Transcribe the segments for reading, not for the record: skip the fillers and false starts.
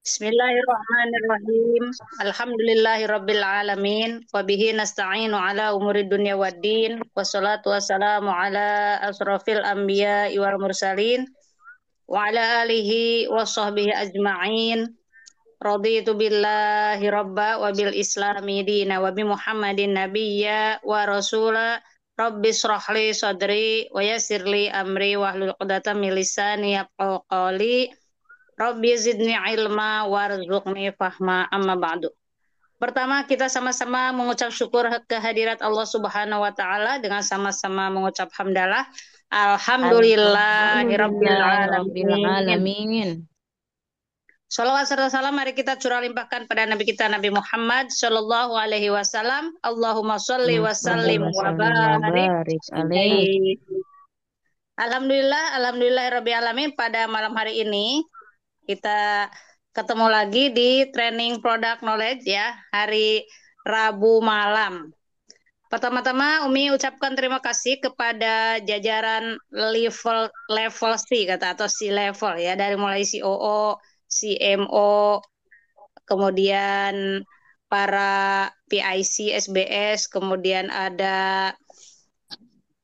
Bismillahirrahmanirrahim. Alhamdulillahirabbil alamin wa bihi nasta'inu ala umuri dunya waddin. Wassalatu wassalamu ala asrofil anbiya'i wal mursalin wa ala alihi wa sahbihi ajma'in. Raditu billahi rabba wa bil islami dina wa bi Muhammadin nabiyya wa rasula. Rabbi shrah li sadri wa yassir li amri wahlul 'uqdatam min lisani yafqahu qawli. Rabbi zidni ilma warzuqni fahma amma ba'du. Pertama kita sama-sama mengucap syukur kehadirat Allah Subhanahu wa taala dengan sama-sama mengucap hamdalah. Alhamdulillahirabbil alamin. Alhamdulillahirobbilalamin. Salawat serta salam mari kita curah limpahkan pada Nabi kita Nabi Muhammad Shallallahu Alaihi Wasallam. Allahumma sholli wa Salli sallim wa wa sallim wa barik. barik alaih. Baik. Alhamdulillah alamin pada malam hari ini kita ketemu lagi di training product knowledge ya, hari Rabu malam. Pertama-tama Umi ucapkan terima kasih kepada jajaran level C kata atau C level ya, dari mulai COO, CMO, kemudian para PIC, SBS, kemudian ada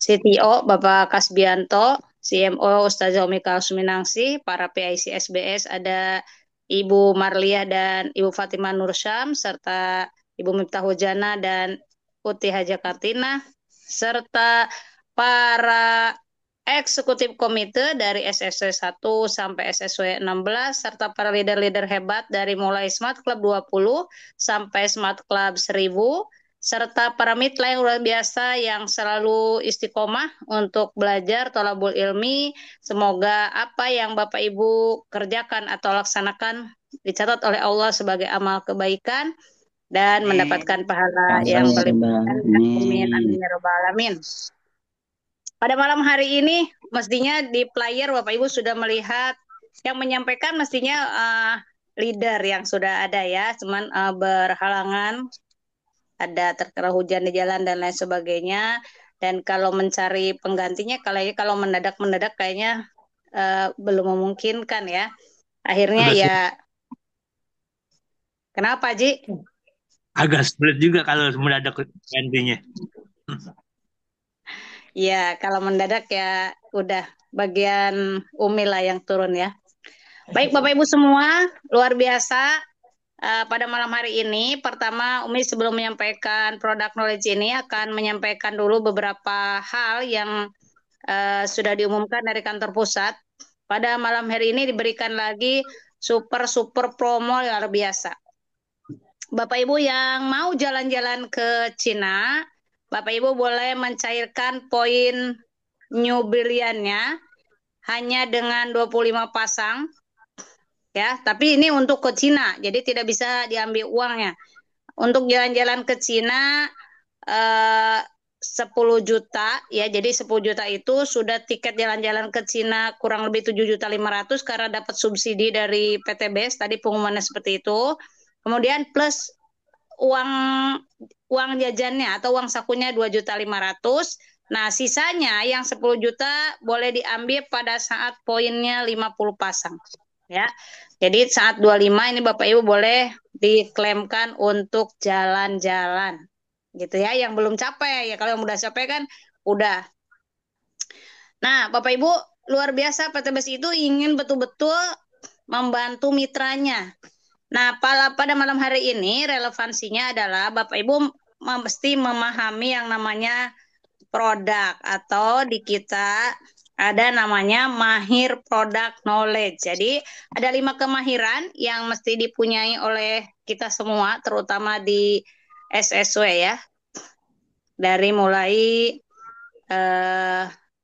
CTO Bapak Kasbianto, CMO Ustazah Umi Suminangsi, para PIC SBS ada Ibu Marliah dan Ibu Fatimah Nursyam, serta Ibu Miftah Hujana dan Uti Haja Kartina, serta para eksekutif komite dari SSW 1 sampai SSW 16, serta para leader-leader hebat dari mulai Smart Club 20 sampai Smart Club 1000, serta para mitra yang luar biasa yang selalu istiqomah untuk belajar tolabul ilmi. Semoga apa yang Bapak Ibu kerjakan atau laksanakan dicatat oleh Allah sebagai amal kebaikan dan mendapatkan pahala yang berlimpah. Amin, amin ya rabbal alamin. Pada malam hari ini mestinya di player Bapak Ibu sudah melihat yang menyampaikan mestinya leader yang sudah ada ya, cuman berhalangan, ada terkena hujan di jalan dan lain sebagainya. Dan kalau mencari penggantinya, kalau mendadak kayaknya belum memungkinkan ya. Akhirnya Agak ya, sulit, kenapa Ji? agak sulit juga kalau mendadak gantinya. Ya, kalau mendadak ya udah bagian Umi lah yang turun ya. Baik Bapak Ibu semua, luar biasa. Pada malam hari ini, pertama Umi sebelum menyampaikan produk knowledge ini akan menyampaikan dulu beberapa hal yang sudah diumumkan dari kantor pusat. Pada malam hari ini diberikan lagi super promo yang luar biasa. Bapak Ibu yang mau jalan-jalan ke Cina, Bapak Ibu boleh mencairkan poin new brilliantnya hanya dengan 25 pasang ya, tapi ini untuk ke Cina, jadi tidak bisa diambil uangnya. Untuk jalan-jalan ke Cina 10 juta ya, jadi 10 juta itu sudah tiket jalan-jalan ke Cina kurang lebih 7.500.000 karena dapat subsidi dari PTBS, tadi pengumumannya seperti itu. Kemudian plus uang uang jajannya atau uang sakunya 2.500.000. Nah, sisanya yang 10 juta boleh diambil pada saat poinnya 50 pasang ya. Jadi saat 25 ini Bapak Ibu boleh diklaimkan untuk jalan-jalan. Gitu ya, yang belum capek ya. Kalau yang udah capek kan udah. Nah, Bapak Ibu, luar biasa PTBS itu ingin betul-betul membantu mitranya. Nah, pada malam hari ini relevansinya adalah Bapak Ibu mesti memahami yang namanya produk, atau di kita ada namanya mahir product knowledge. Jadi ada 5 kemahiran yang mesti dipunyai oleh kita semua, terutama di SSW ya. Dari mulai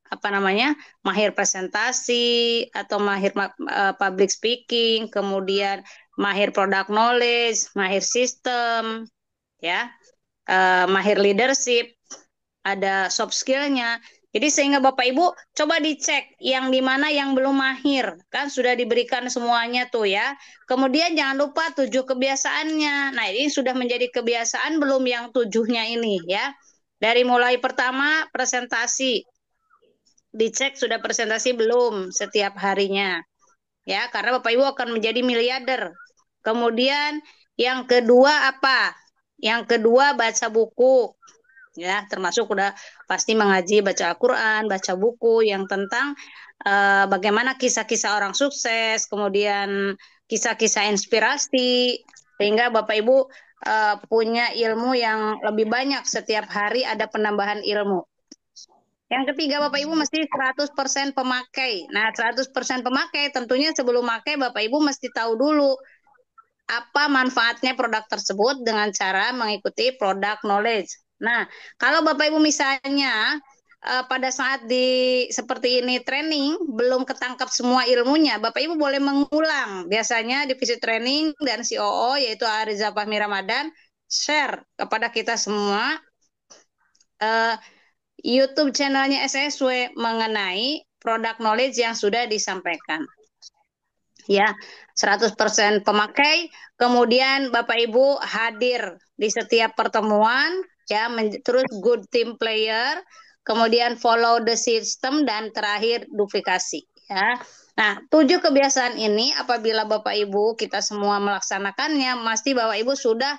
apa namanya, mahir presentasi atau mahir public speaking, kemudian mahir product knowledge, mahir sistem, ya, mahir leadership, ada soft skillnya. Jadi sehingga Bapak Ibu coba dicek yang di mana yang belum mahir, kan sudah diberikan semuanya tuh ya. Kemudian jangan lupa 7 kebiasaannya. Nah, ini sudah menjadi kebiasaan belum yang 7-nya ini ya. Dari mulai pertama presentasi, dicek sudah presentasi belum setiap harinya ya, karena Bapak Ibu akan menjadi miliarder Kemudian yang kedua apa? Yang kedua baca buku, ya, termasuk udah pasti mengaji, baca Al-Quran, baca buku yang tentang bagaimana kisah-kisah orang sukses, kemudian kisah-kisah inspirasi, sehingga Bapak Ibu punya ilmu yang lebih banyak, setiap hari ada penambahan ilmu. Yang ketiga, Bapak Ibu mesti 100% pemakai. Nah, 100% pemakai tentunya sebelum pakai Bapak Ibu mesti tahu dulu apa manfaatnya produk tersebut dengan cara mengikuti product knowledge. Nah, kalau Bapak Ibu misalnya pada saat di seperti ini training belum ketangkap semua ilmunya, Bapak Ibu boleh mengulang. Biasanya divisi training dan COO yaitu Ariza Fahmi Ramadan share kepada kita semua YouTube channelnya SSW mengenai product knowledge yang sudah disampaikan. Ya, 100% pemakai, kemudian Bapak Ibu hadir di setiap pertemuan, ya, terus good team player, kemudian follow the system, dan terakhir duplikasi, ya. Nah, 7 kebiasaan ini apabila Bapak Ibu kita semua melaksanakannya, pasti Bapak Ibu sudah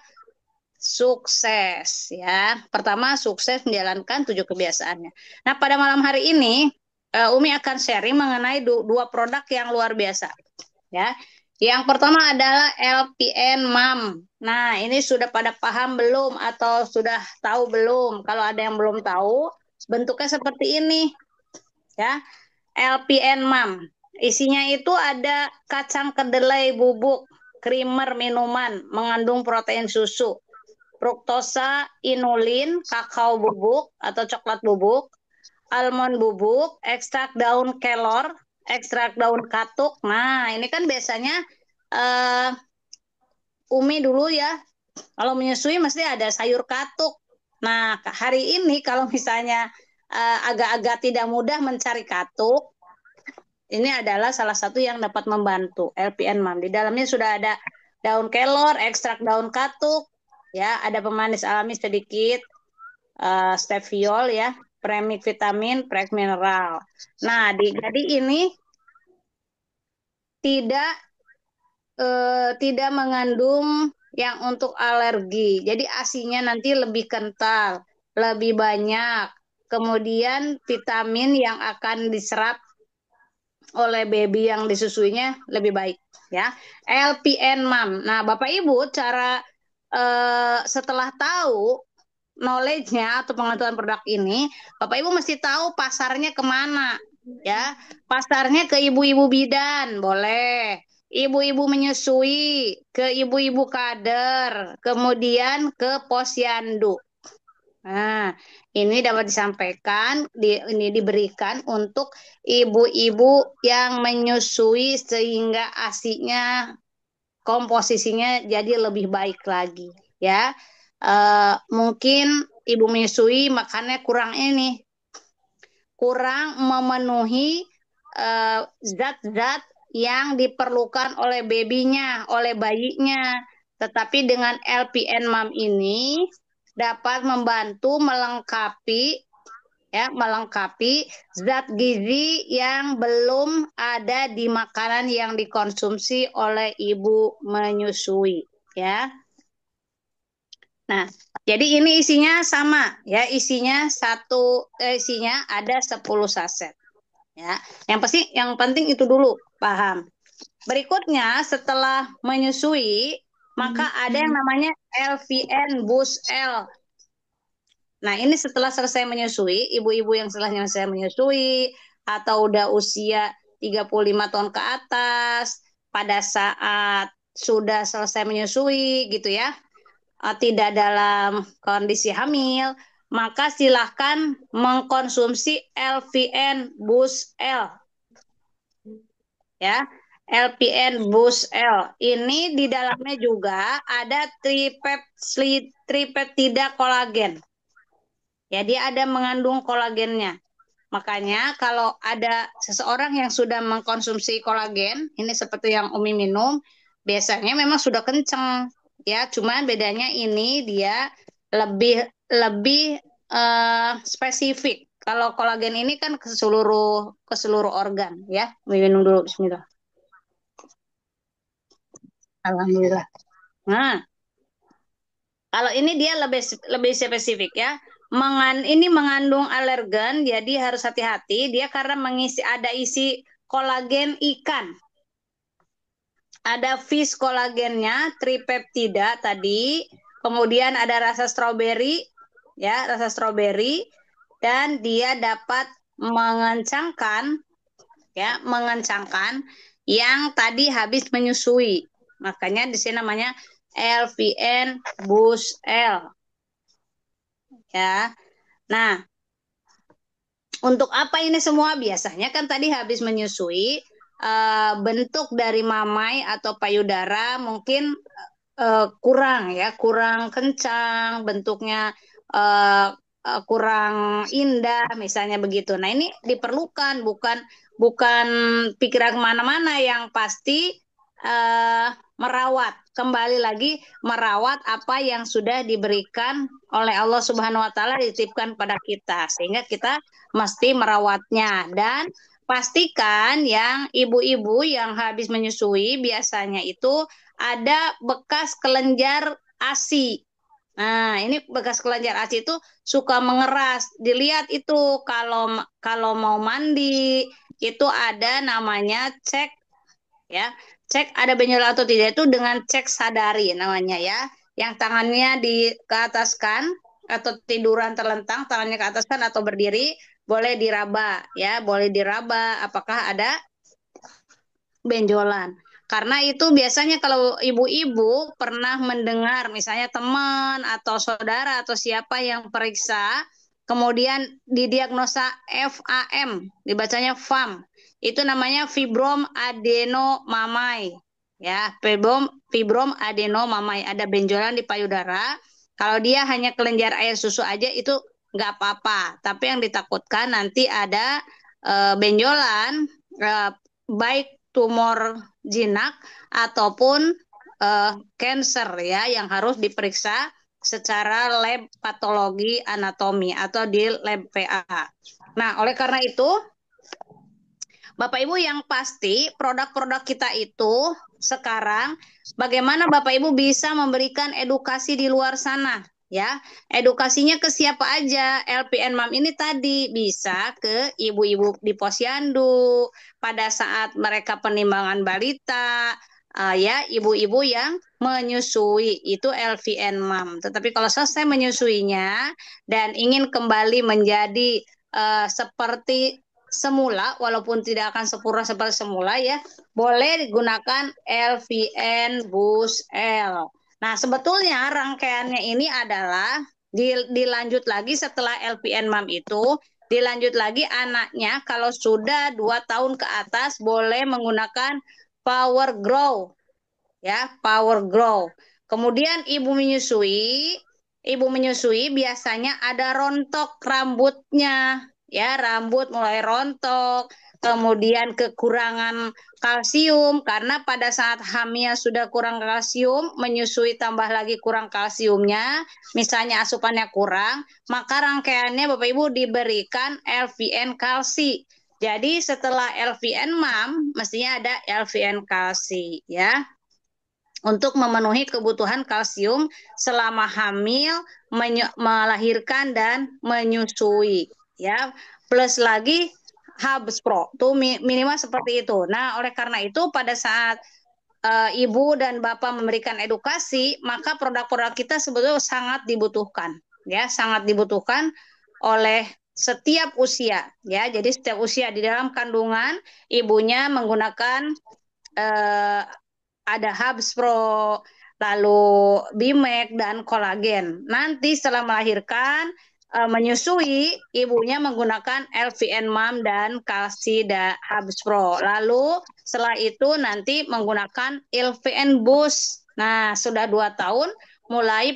sukses, ya. Pertama, sukses menjalankan 7 kebiasaannya. Nah, pada malam hari ini Umi akan sharing mengenai dua produk yang luar biasa, ya. Yang pertama adalah LPN MAM. Nah, ini sudah pada paham belum atau sudah tahu belum? Kalau ada yang belum tahu, bentuknya seperti ini, ya. LPN MAM. Isinya itu ada kacang kedelai bubuk, creamer minuman, mengandung protein susu, fruktosa, inulin, kakao bubuk atau coklat bubuk, almond bubuk, ekstrak daun kelor, ekstrak daun katuk. Nah, ini kan biasanya uh, Umi dulu ya, kalau menyusui mesti ada sayur katuk. Nah, hari ini kalau misalnya agak-agak tidak mudah mencari katuk, ini adalah salah satu yang dapat membantu LPN MAM. Di dalamnya sudah ada daun kelor, ekstrak daun katuk, ya, ada pemanis alami sedikit, steviol, ya, premik vitamin, prek mineral. Nah, jadi ini tidak tidak mengandung yang untuk alergi. Jadi asinya nanti lebih kental, lebih banyak. Kemudian vitamin yang akan diserap oleh baby yang disusuinya lebih baik, ya. LPN MAM. Nah, Bapak Ibu cara setelah tahu knowledge-nya atau pengetahuan produk ini, Bapak Ibu mesti tahu pasarnya kemana, ya. Pasarnya ke ibu-ibu bidan, boleh. Ibu-ibu menyusui, ke ibu-ibu kader, kemudian ke posyandu. Nah, ini dapat disampaikan, ini diberikan untuk ibu-ibu yang menyusui sehingga asinya, komposisinya jadi lebih baik lagi, ya. Mungkin ibu menyusui makannya kurang ini, kurang memenuhi zat-zat yang diperlukan oleh babynya, oleh bayinya. Tetapi dengan LPN MAM ini dapat membantu melengkapi, ya, melengkapi zat gizi yang belum ada di makanan yang dikonsumsi oleh ibu menyusui, ya. Nah, jadi ini isinya sama, ya, isinya isinya ada 10 saset, ya. Yang penting itu dulu paham. Berikutnya setelah menyusui, maka ada yang namanya LVN Boost L. Nah, ini setelah selesai menyusui, ibu-ibu yang setelah selesai menyusui atau udah usia 35 tahun ke atas, pada saat sudah selesai menyusui gitu ya, tidak dalam kondisi hamil, maka silahkan mengkonsumsi LVN Boost L, ya. LPN Boost L ini di dalamnya juga ada tripeptida kolagen. Ya, dia ada mengandung kolagennya. Makanya kalau ada seseorang yang sudah mengkonsumsi kolagen, ini seperti yang Umi minum, biasanya memang sudah kenceng, ya. Cuman bedanya ini dia lebih lebih spesifik. Kalau kolagen ini kan ke seluruh organ, ya. Umi minum dulu, Bismillah. Alhamdulillah. Nah, kalau ini dia lebih lebih spesifik ya. Ini mengandung alergen, jadi harus hati-hati. Dia karena ada isi kolagen ikan. Ada fish kolagennya, tripeptida tadi. Kemudian ada rasa stroberi, ya, rasa stroberi. Dan dia dapat mengencangkan, ya, mengencangkan yang tadi habis menyusui. Makanya di sini namanya LVN Boost L, ya. Nah, untuk apa ini semua? Biasanya kan tadi habis menyusui, bentuk dari mamai atau payudara mungkin kurang ya, kurang kencang, bentuknya uh, kurang indah, misalnya begitu. Nah, ini diperlukan, bukan bukan pikiran kemana-mana, yang pasti merawat. Kembali lagi merawat apa yang sudah diberikan oleh Allah Subhanahu Wa Taala, dititipkan pada kita, sehingga kita mesti merawatnya. Dan pastikan yang ibu-ibu yang habis menyusui biasanya itu ada bekas kelenjar ASI. Nah, ini bekas kelenjar ASI itu suka mengeras. Dilihat itu kalau kalau mau mandi itu ada namanya cek, ya. Cek ada benjol atau tidak itu dengan cek sadari namanya, ya. Yang tangannya di ke ataskan atau tiduran terlentang, tangannya ke ataskan atau berdiri, boleh diraba, ya, boleh diraba apakah ada benjolan. Karena itu biasanya kalau ibu-ibu pernah mendengar misalnya teman atau saudara atau siapa yang periksa, kemudian didiagnosa FAM, dibacanya FAM. Itu namanya fibrom adenomamai. Ya, fibrom adenomamai, ada benjolan di payudara. Kalau dia hanya kelenjar air susu aja itu nggak apa-apa. Tapi yang ditakutkan nanti ada benjolan, baik tumor jinak ataupun cancer, ya, yang harus diperiksa secara lab patologi anatomi atau di lab PA. Nah, oleh karena itu, Bapak Ibu, yang pasti produk-produk kita itu sekarang bagaimana Bapak Ibu bisa memberikan edukasi di luar sana, ya. Edukasinya ke siapa aja? LPN Mom ini tadi bisa ke ibu-ibu di posyandu pada saat mereka penimbangan balita, ya, ibu-ibu yang menyusui itu LVN Mom. Tetapi kalau selesai menyusuinya dan ingin kembali menjadi seperti semula, walaupun tidak akan sempurna seperti semula, ya, boleh digunakan LVN Boost L. Nah, sebetulnya rangkaiannya ini adalah dilanjut lagi setelah LVN Mom itu, dilanjut lagi anaknya kalau sudah 2 tahun ke atas boleh menggunakan Power Grow, ya, Power Grow. Kemudian ibu menyusui biasanya ada rontok rambutnya, ya, rambut mulai rontok, kemudian kekurangan kalsium karena pada saat hamil sudah kurang kalsium, menyusui tambah lagi kurang kalsiumnya, misalnya asupannya kurang, maka rangkaiannya Bapak Ibu diberikan LVN kalsi. Jadi setelah LVN MAM mestinya ada LVN kalsi, ya, untuk memenuhi kebutuhan kalsium selama hamil, melahirkan dan menyusui, ya. Plus lagi Hubs Pro tuh minimal seperti itu. Nah, oleh karena itu pada saat ibu dan bapak memberikan edukasi, maka produk-produk kita sebetulnya sangat dibutuhkan, ya, sangat dibutuhkan oleh setiap usia, ya. Jadi setiap usia di dalam kandungan ibunya menggunakan eh, ada Hubs Pro, lalu Bimek dan kolagen. Nanti setelah melahirkan, menyusui, ibunya menggunakan LVN Mom dan Kalsi dan Hubs Pro. Lalu setelah itu nanti menggunakan LVN Boost. Nah, sudah 2 tahun mulai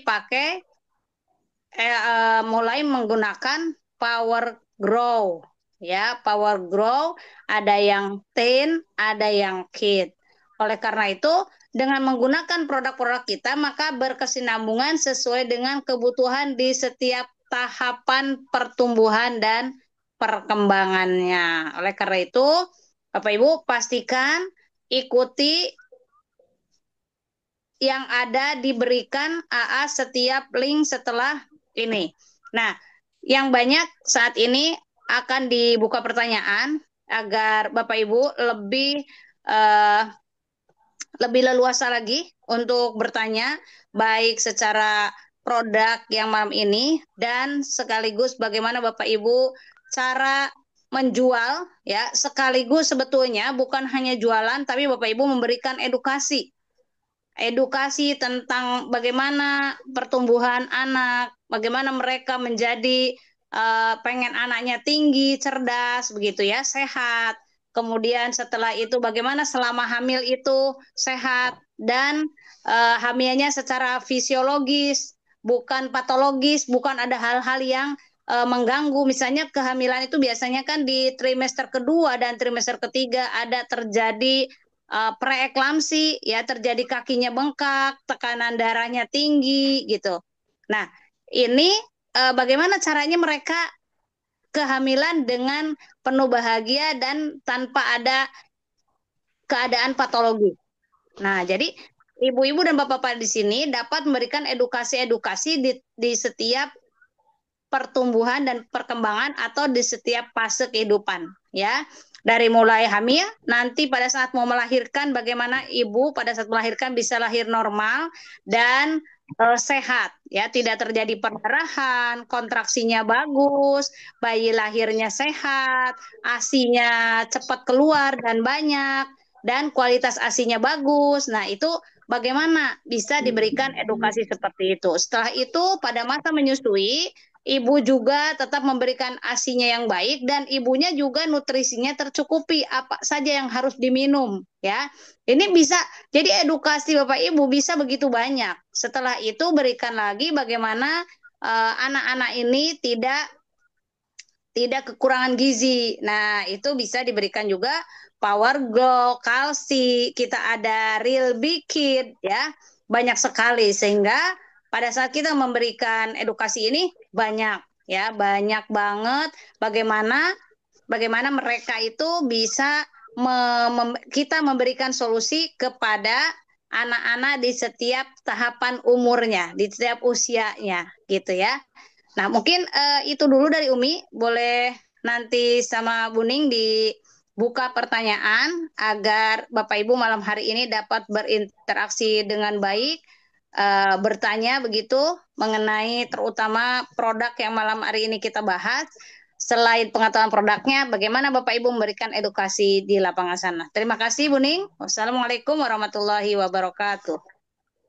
mulai menggunakan Power Grow, ya, Power Grow, ada yang teen, ada yang kid. Oleh karena itu, dengan menggunakan produk-produk kita maka berkesinambungan sesuai dengan kebutuhan di setiap tahapan pertumbuhan dan perkembangannya. Oleh karena itu, Bapak Ibu pastikan ikuti yang ada diberikan AA setiap link setelah ini. Nah, yang banyak saat ini akan dibuka pertanyaan agar Bapak Ibu eh, lebih leluasa lagi untuk bertanya, baik secara produk yang malam ini dan sekaligus bagaimana Bapak Ibu cara menjual ya, sekaligus sebetulnya bukan hanya jualan tapi Bapak Ibu memberikan edukasi tentang bagaimana pertumbuhan anak, bagaimana mereka menjadi pengen anaknya tinggi, cerdas, begitu ya, sehat. Kemudian setelah itu bagaimana selama hamil itu sehat dan hamilnya secara fisiologis, bukan patologis, bukan ada hal-hal yang mengganggu. Misalnya kehamilan itu biasanya kan di trimester kedua dan trimester ketiga ada terjadi preeklamsi, ya terjadi kakinya bengkak, tekanan darahnya tinggi gitu. Nah, ini bagaimana caranya mereka kehamilan dengan penuh bahagia dan tanpa ada keadaan patologi. Nah, jadi ibu-ibu dan bapak-bapak di sini dapat memberikan edukasi-edukasi di setiap pertumbuhan dan perkembangan atau di setiap fase kehidupan ya, dari mulai hamil nanti pada saat mau melahirkan bagaimana ibu pada saat melahirkan bisa lahir normal dan sehat ya, tidak terjadi perdarahan, kontraksinya bagus, bayi lahirnya sehat, asinya cepat keluar dan banyak dan kualitas asinya bagus. Nah, itu bagaimana bisa diberikan edukasi seperti itu. Setelah itu pada masa menyusui ibu juga tetap memberikan ASI-nya yang baik dan ibunya juga nutrisinya tercukupi apa saja yang harus diminum ya. Ini bisa jadi edukasi Bapak Ibu bisa begitu banyak. Setelah itu berikan lagi bagaimana anak-anak ini tidak kekurangan gizi. Nah, itu bisa diberikan juga Power Glow, kalsi, kita ada Real Big Kid ya. Banyak sekali sehingga pada saat kita memberikan edukasi ini banyak ya, banyak banget bagaimana bagaimana mereka itu bisa kita memberikan solusi kepada anak-anak di setiap tahapan umurnya, di setiap usianya gitu ya. Nah, mungkin itu dulu dari Umi. Boleh nanti sama Buning dibuka pertanyaan agar Bapak Ibu malam hari ini dapat berinteraksi dengan baik, bertanya begitu mengenai terutama produk yang malam hari ini kita bahas. Selain pengetahuan produknya, bagaimana Bapak Ibu memberikan edukasi di lapangan sana. Terima kasih, Buning. Wassalamualaikum warahmatullahi wabarakatuh.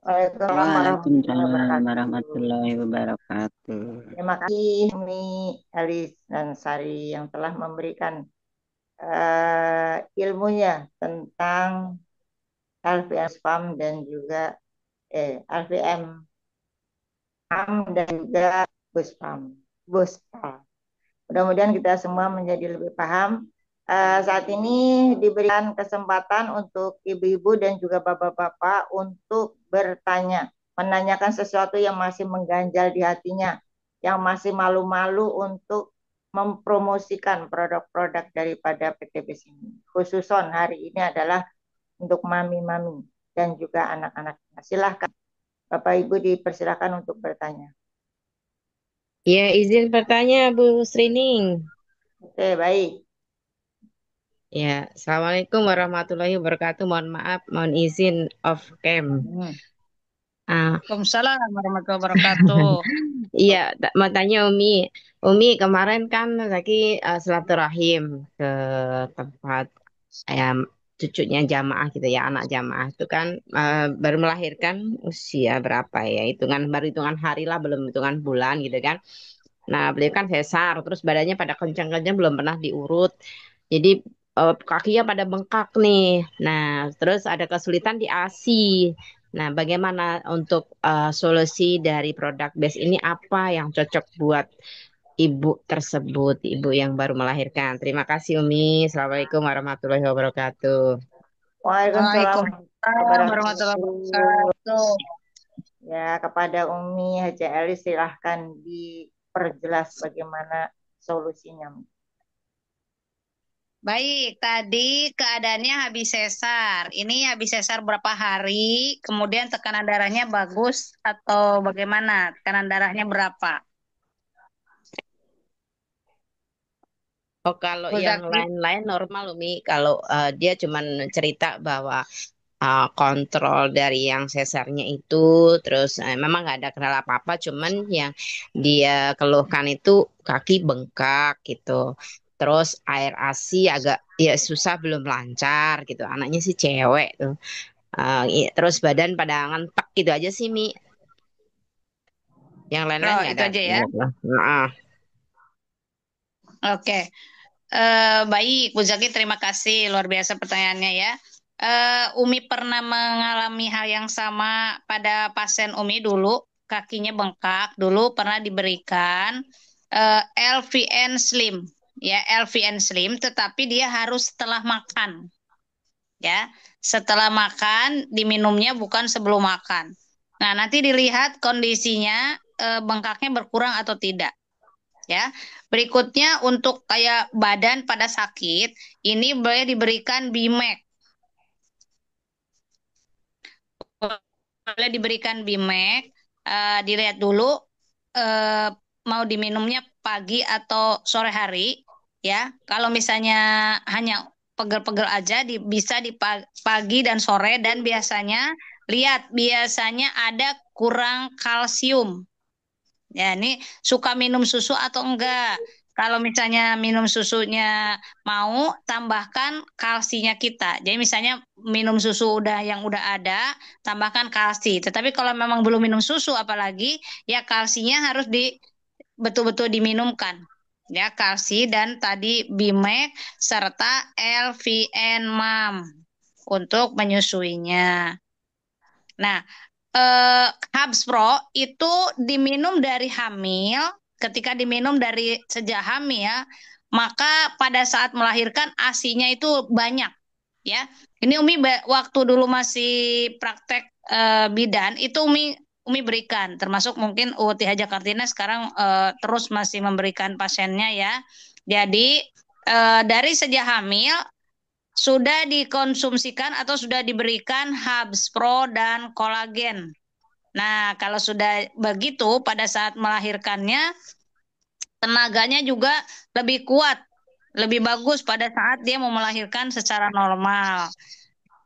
Waalaikumsalam warahmatullahi Waalaikumsalam wabarakatuh. warahmatullahi wabarakatuh. Terima kasih Umi, Elis, dan Sari yang telah memberikan ilmunya tentang LVM spam dan juga LVM spam dan juga buspam. Buspam. Mudah-mudahan kita semua menjadi lebih paham. Saat ini diberikan kesempatan untuk ibu-ibu dan juga bapak-bapak untuk bertanya, menanyakan sesuatu yang masih mengganjal di hatinya, yang masih malu-malu untuk mempromosikan produk-produk daripada PTBS ini. Khususon hari ini adalah untuk mami-mami dan juga anak-anaknya. Silahkan Bapak Ibu dipersilakan untuk bertanya. Ya, izin bertanya Bu Srining. Oke, baik. Ya, Assalamualaikum warahmatullahi wabarakatuh. Mohon maaf, mohon izin off cam. Ah, Waalaikumsalam warahmatullahi wabarakatuh. iya, mau tanya Umi. Umi kemarin kan lagi silaturahim ke tempat ayam cucunya jamaah gitu ya, anak jamaah itu kan baru melahirkan usia berapa ya? Hitungan baru hitungan hari lah, belum hitungan bulan gitu kan. Nah, beliau kan sesar, terus badannya pada kencang-kencang belum pernah diurut. Jadi kakinya pada bengkak nih. Nah, terus ada kesulitan di ASI. Nah, bagaimana untuk solusi dari produk base ini apa yang cocok buat ibu tersebut, ibu yang baru melahirkan? Terima kasih Umi. Assalamualaikum warahmatullahi wabarakatuh. Waalaikumsalam Waalaikumsalam warahmatullahi wabarakatuh. wabarakatuh. Ya, kepada Umi Haji Ali silahkan diperjelas bagaimana solusinya. Baik, tadi keadaannya habis sesar. Ini habis sesar berapa hari, kemudian tekanan darahnya bagus atau bagaimana? Tekanan darahnya berapa? Oh, kalau Bu yang Zaki? lain-lain normal, Umi. Kalau dia cuman cerita bahwa kontrol dari yang sesarnya itu, terus memang nggak ada kendala apa-apa, cuman yang dia keluhkan itu kaki bengkak gitu. Terus air ASI agak ya susah belum lancar gitu. Anaknya sih cewek tuh. Terus badan pada ngentek gitu aja sih, Mi. Yang lain-lain Oh, nggak itu ada. aja ya. Nggak ada. Nah, Oke. Baik, Bu Zaki, terima kasih. Luar biasa pertanyaannya ya. Umi pernah mengalami hal yang sama pada pasien Umi dulu, kakinya bengkak. Dulu pernah diberikan LVN Slim, ya LVN Slim, tetapi dia harus setelah makan, ya. Setelah makan diminumnya bukan sebelum makan. Nah, nanti dilihat kondisinya bengkaknya berkurang atau tidak, ya. Berikutnya untuk kayak badan pada sakit, ini boleh diberikan Bimek. Boleh diberikan Bimek, dilihat dulu eh, mau diminumnya pagi atau sore hari, ya. Kalau misalnya hanya pegel-pegel aja bisa di pagi dan sore, dan biasanya lihat biasanya ada kurang kalsium. Ya, ini suka minum susu atau enggak? Kalau misalnya minum susunya mau, tambahkan kalsinya kita. Jadi misalnya minum susu yang udah ada, tambahkan kalsi. Tetapi kalau memang belum minum susu apalagi, ya kalsinya harus betul-betul diminumkan. Ya, kalsi dan tadi Bimek serta LVN MAM untuk menyusuinya. Nah, Hubs Pro itu diminum dari hamil, ketika diminum dari sejak hamil, maka pada saat melahirkan ASI-nya itu banyak, ya. Ini Umi waktu dulu masih praktek bidan itu Umi berikan, termasuk mungkin UTH Jakartina sekarang terus masih memberikan pasiennya ya. Jadi dari sejak hamil sudah dikonsumsikan atau sudah diberikan Hubs Pro dan kolagen. Nah, kalau sudah begitu pada saat melahirkannya tenaganya juga lebih kuat, lebih bagus pada saat dia mau melahirkan secara normal.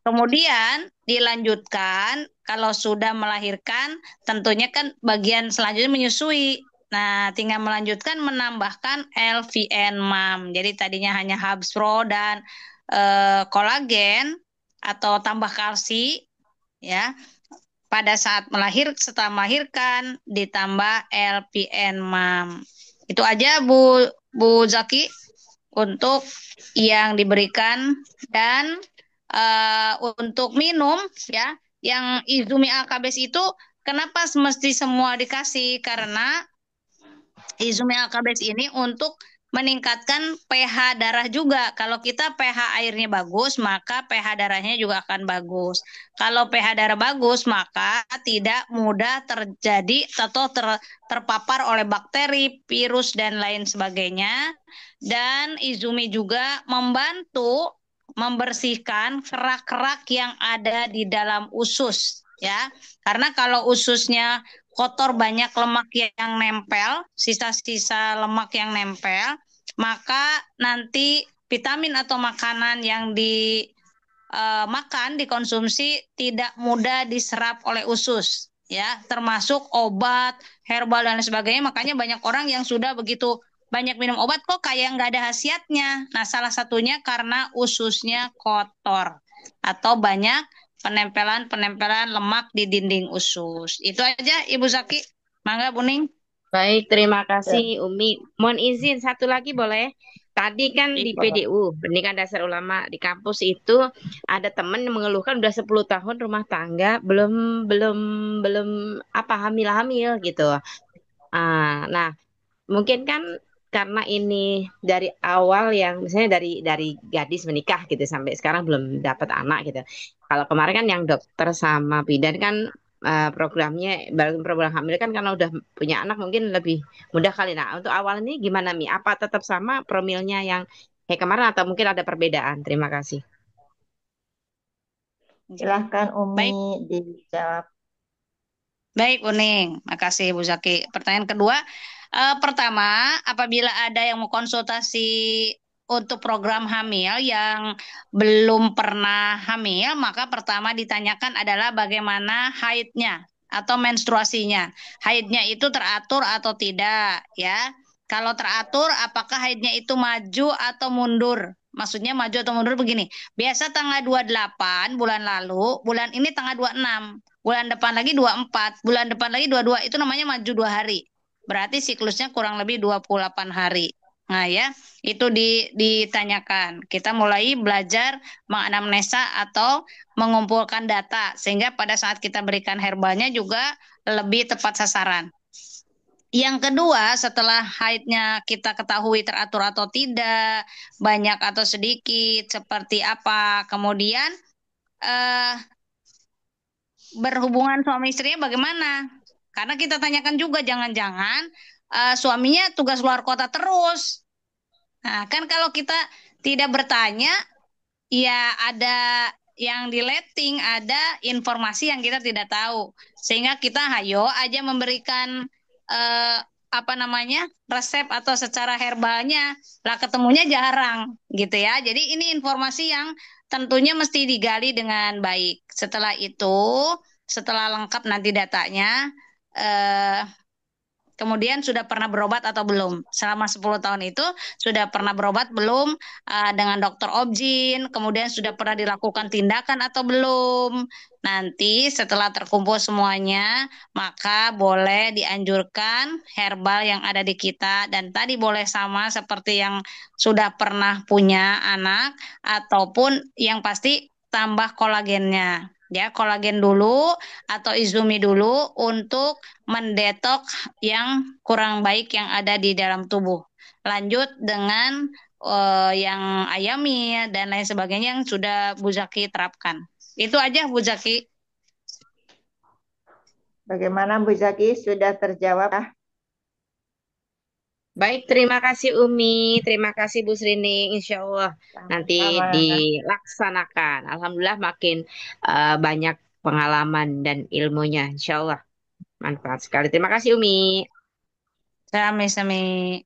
Kemudian dilanjutkan kalau sudah melahirkan tentunya kan bagian selanjutnya menyusui. Nah, tinggal melanjutkan menambahkan LVN MAM. Jadi tadinya hanya Hubs Pro dan kolagen atau tambah kalsi, ya. Pada saat setelah melahirkan ditambah LPN MAM. Itu aja Bu Zaki untuk yang diberikan, dan untuk minum ya, yang Izumi Alkabes itu kenapa mesti semua dikasih? Karena Izumi Alkabes ini untuk meningkatkan pH darah juga. Kalau kita pH airnya bagus, maka pH darahnya juga akan bagus. Kalau pH darah bagus, maka tidak mudah terjadi atau terpapar oleh bakteri, virus, dan lain sebagainya. Dan Izumi juga membantu membersihkan kerak-kerak yang ada di dalam usus, ya. Karena kalau ususnya kotor, banyak lemak yang nempel, sisa-sisa lemak yang nempel, maka nanti vitamin atau makanan yang dimakan, dikonsumsi tidak mudah diserap oleh usus, ya, termasuk obat, herbal dan sebagainya. Makanya banyak orang yang sudah begitu banyak minum obat kok kayak nggak ada khasiatnya. Nah, salah satunya karena ususnya kotor atau banyak penempelan-penempelan lemak di dinding usus. Itu aja Ibu Zaki. Mangga Buning. baik, terima kasih Ya, Umi. Mohon izin satu lagi boleh? Tadi kan di boleh. PDU, Pendidikan Dasar Ulama di kampus itu ada teman yang mengeluhkan udah 10 tahun rumah tangga belum belum belum apa hamil-hamil gitu. Nah, mungkin kan karena ini dari awal yang misalnya dari gadis menikah gitu sampai sekarang belum dapat anak gitu. Kalau kemarin kan yang dokter sama bidan kan programnya baru program hamil kan karena udah punya anak mungkin lebih mudah kali. Nah, untuk awal ini gimana Mi? Apa tetap sama promilnya yang kayak kemarin atau mungkin ada perbedaan? Terima kasih. Silahkan Umi Baik, dijawab. baik Uning. Makasih Bu Zaki. Pertanyaan kedua, pertama, apabila ada yang mau konsultasi untuk program hamil yang belum pernah hamil, maka pertama ditanyakan adalah bagaimana haidnya atau menstruasinya. Haidnya itu teratur atau tidak, ya. Kalau teratur, apakah haidnya itu maju atau mundur? Maksudnya maju atau mundur begini. Biasa tanggal 28 bulan lalu, bulan ini tanggal 26. Bulan depan lagi 24, bulan depan lagi 22, itu namanya maju 2 hari. Berarti siklusnya kurang lebih 28 hari. Nah ya, itu ditanyakan. Kita mulai belajar menganamnesa atau mengumpulkan data, sehingga pada saat kita berikan herbalnya juga lebih tepat sasaran. Yang kedua, setelah haidnya kita ketahui teratur atau tidak, banyak atau sedikit, seperti apa, kemudian eh, berhubungan suami istrinya bagaimana? Karena kita tanyakan juga jangan-jangan suaminya tugas luar kota terus. Nah, kan kalau kita tidak bertanya, ya ada yang di letting, ada informasi yang kita tidak tahu. Sehingga kita hayo aja memberikan eh, apa namanya resep atau secara herbalnya, lah ketemunya jarang gitu ya. Jadi ini informasi yang tentunya mesti digali dengan baik. Setelah itu, setelah lengkap nanti datanya, eh, kemudian sudah pernah berobat atau belum? Selama 10 tahun itu sudah pernah berobat belum dengan dokter objin? Kemudian sudah pernah dilakukan tindakan atau belum? Nanti setelah terkumpul semuanya, maka boleh dianjurkan herbal yang ada di kita dan tadi boleh sama seperti yang sudah pernah punya anak ataupun yang pasti tambah kolagennya. Ya, kolagen dulu atau izumi dulu untuk mendetok yang kurang baik yang ada di dalam tubuh. Lanjut dengan yang ayami dan lain sebagainya yang sudah Bu Zaki terapkan. Itu aja Bu Zaki. Bagaimana Bu Zaki? Sudah terjawab? Baik, terima kasih Umi, terima kasih Bu Srini. Insya Allah nanti Sama-sama. dilaksanakan. Alhamdulillah makin banyak pengalaman dan ilmunya. Insya Allah manfaat sekali. Terima kasih Umi. Sami-sami.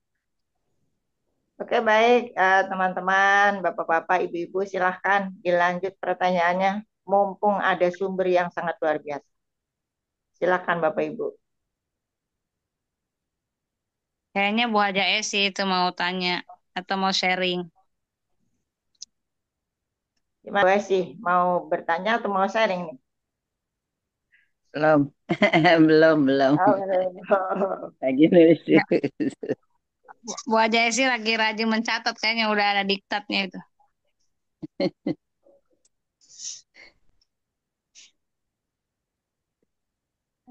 Oke, baik, teman-teman, bapak-bapak, ibu-ibu, silahkan dilanjut pertanyaannya. Mumpung ada sumber yang sangat luar biasa. Silahkan Bapak Ibu. Kayaknya Bu Haja Esi itu mau tanya atau mau sharing. Gimana sih? Mau bertanya atau mau sharing nih? Belum, belum, belum. Oh, Lagi nulis. Ya, Bu Haja Esi lagi rajin mencatat, kayaknya udah ada diktatnya itu.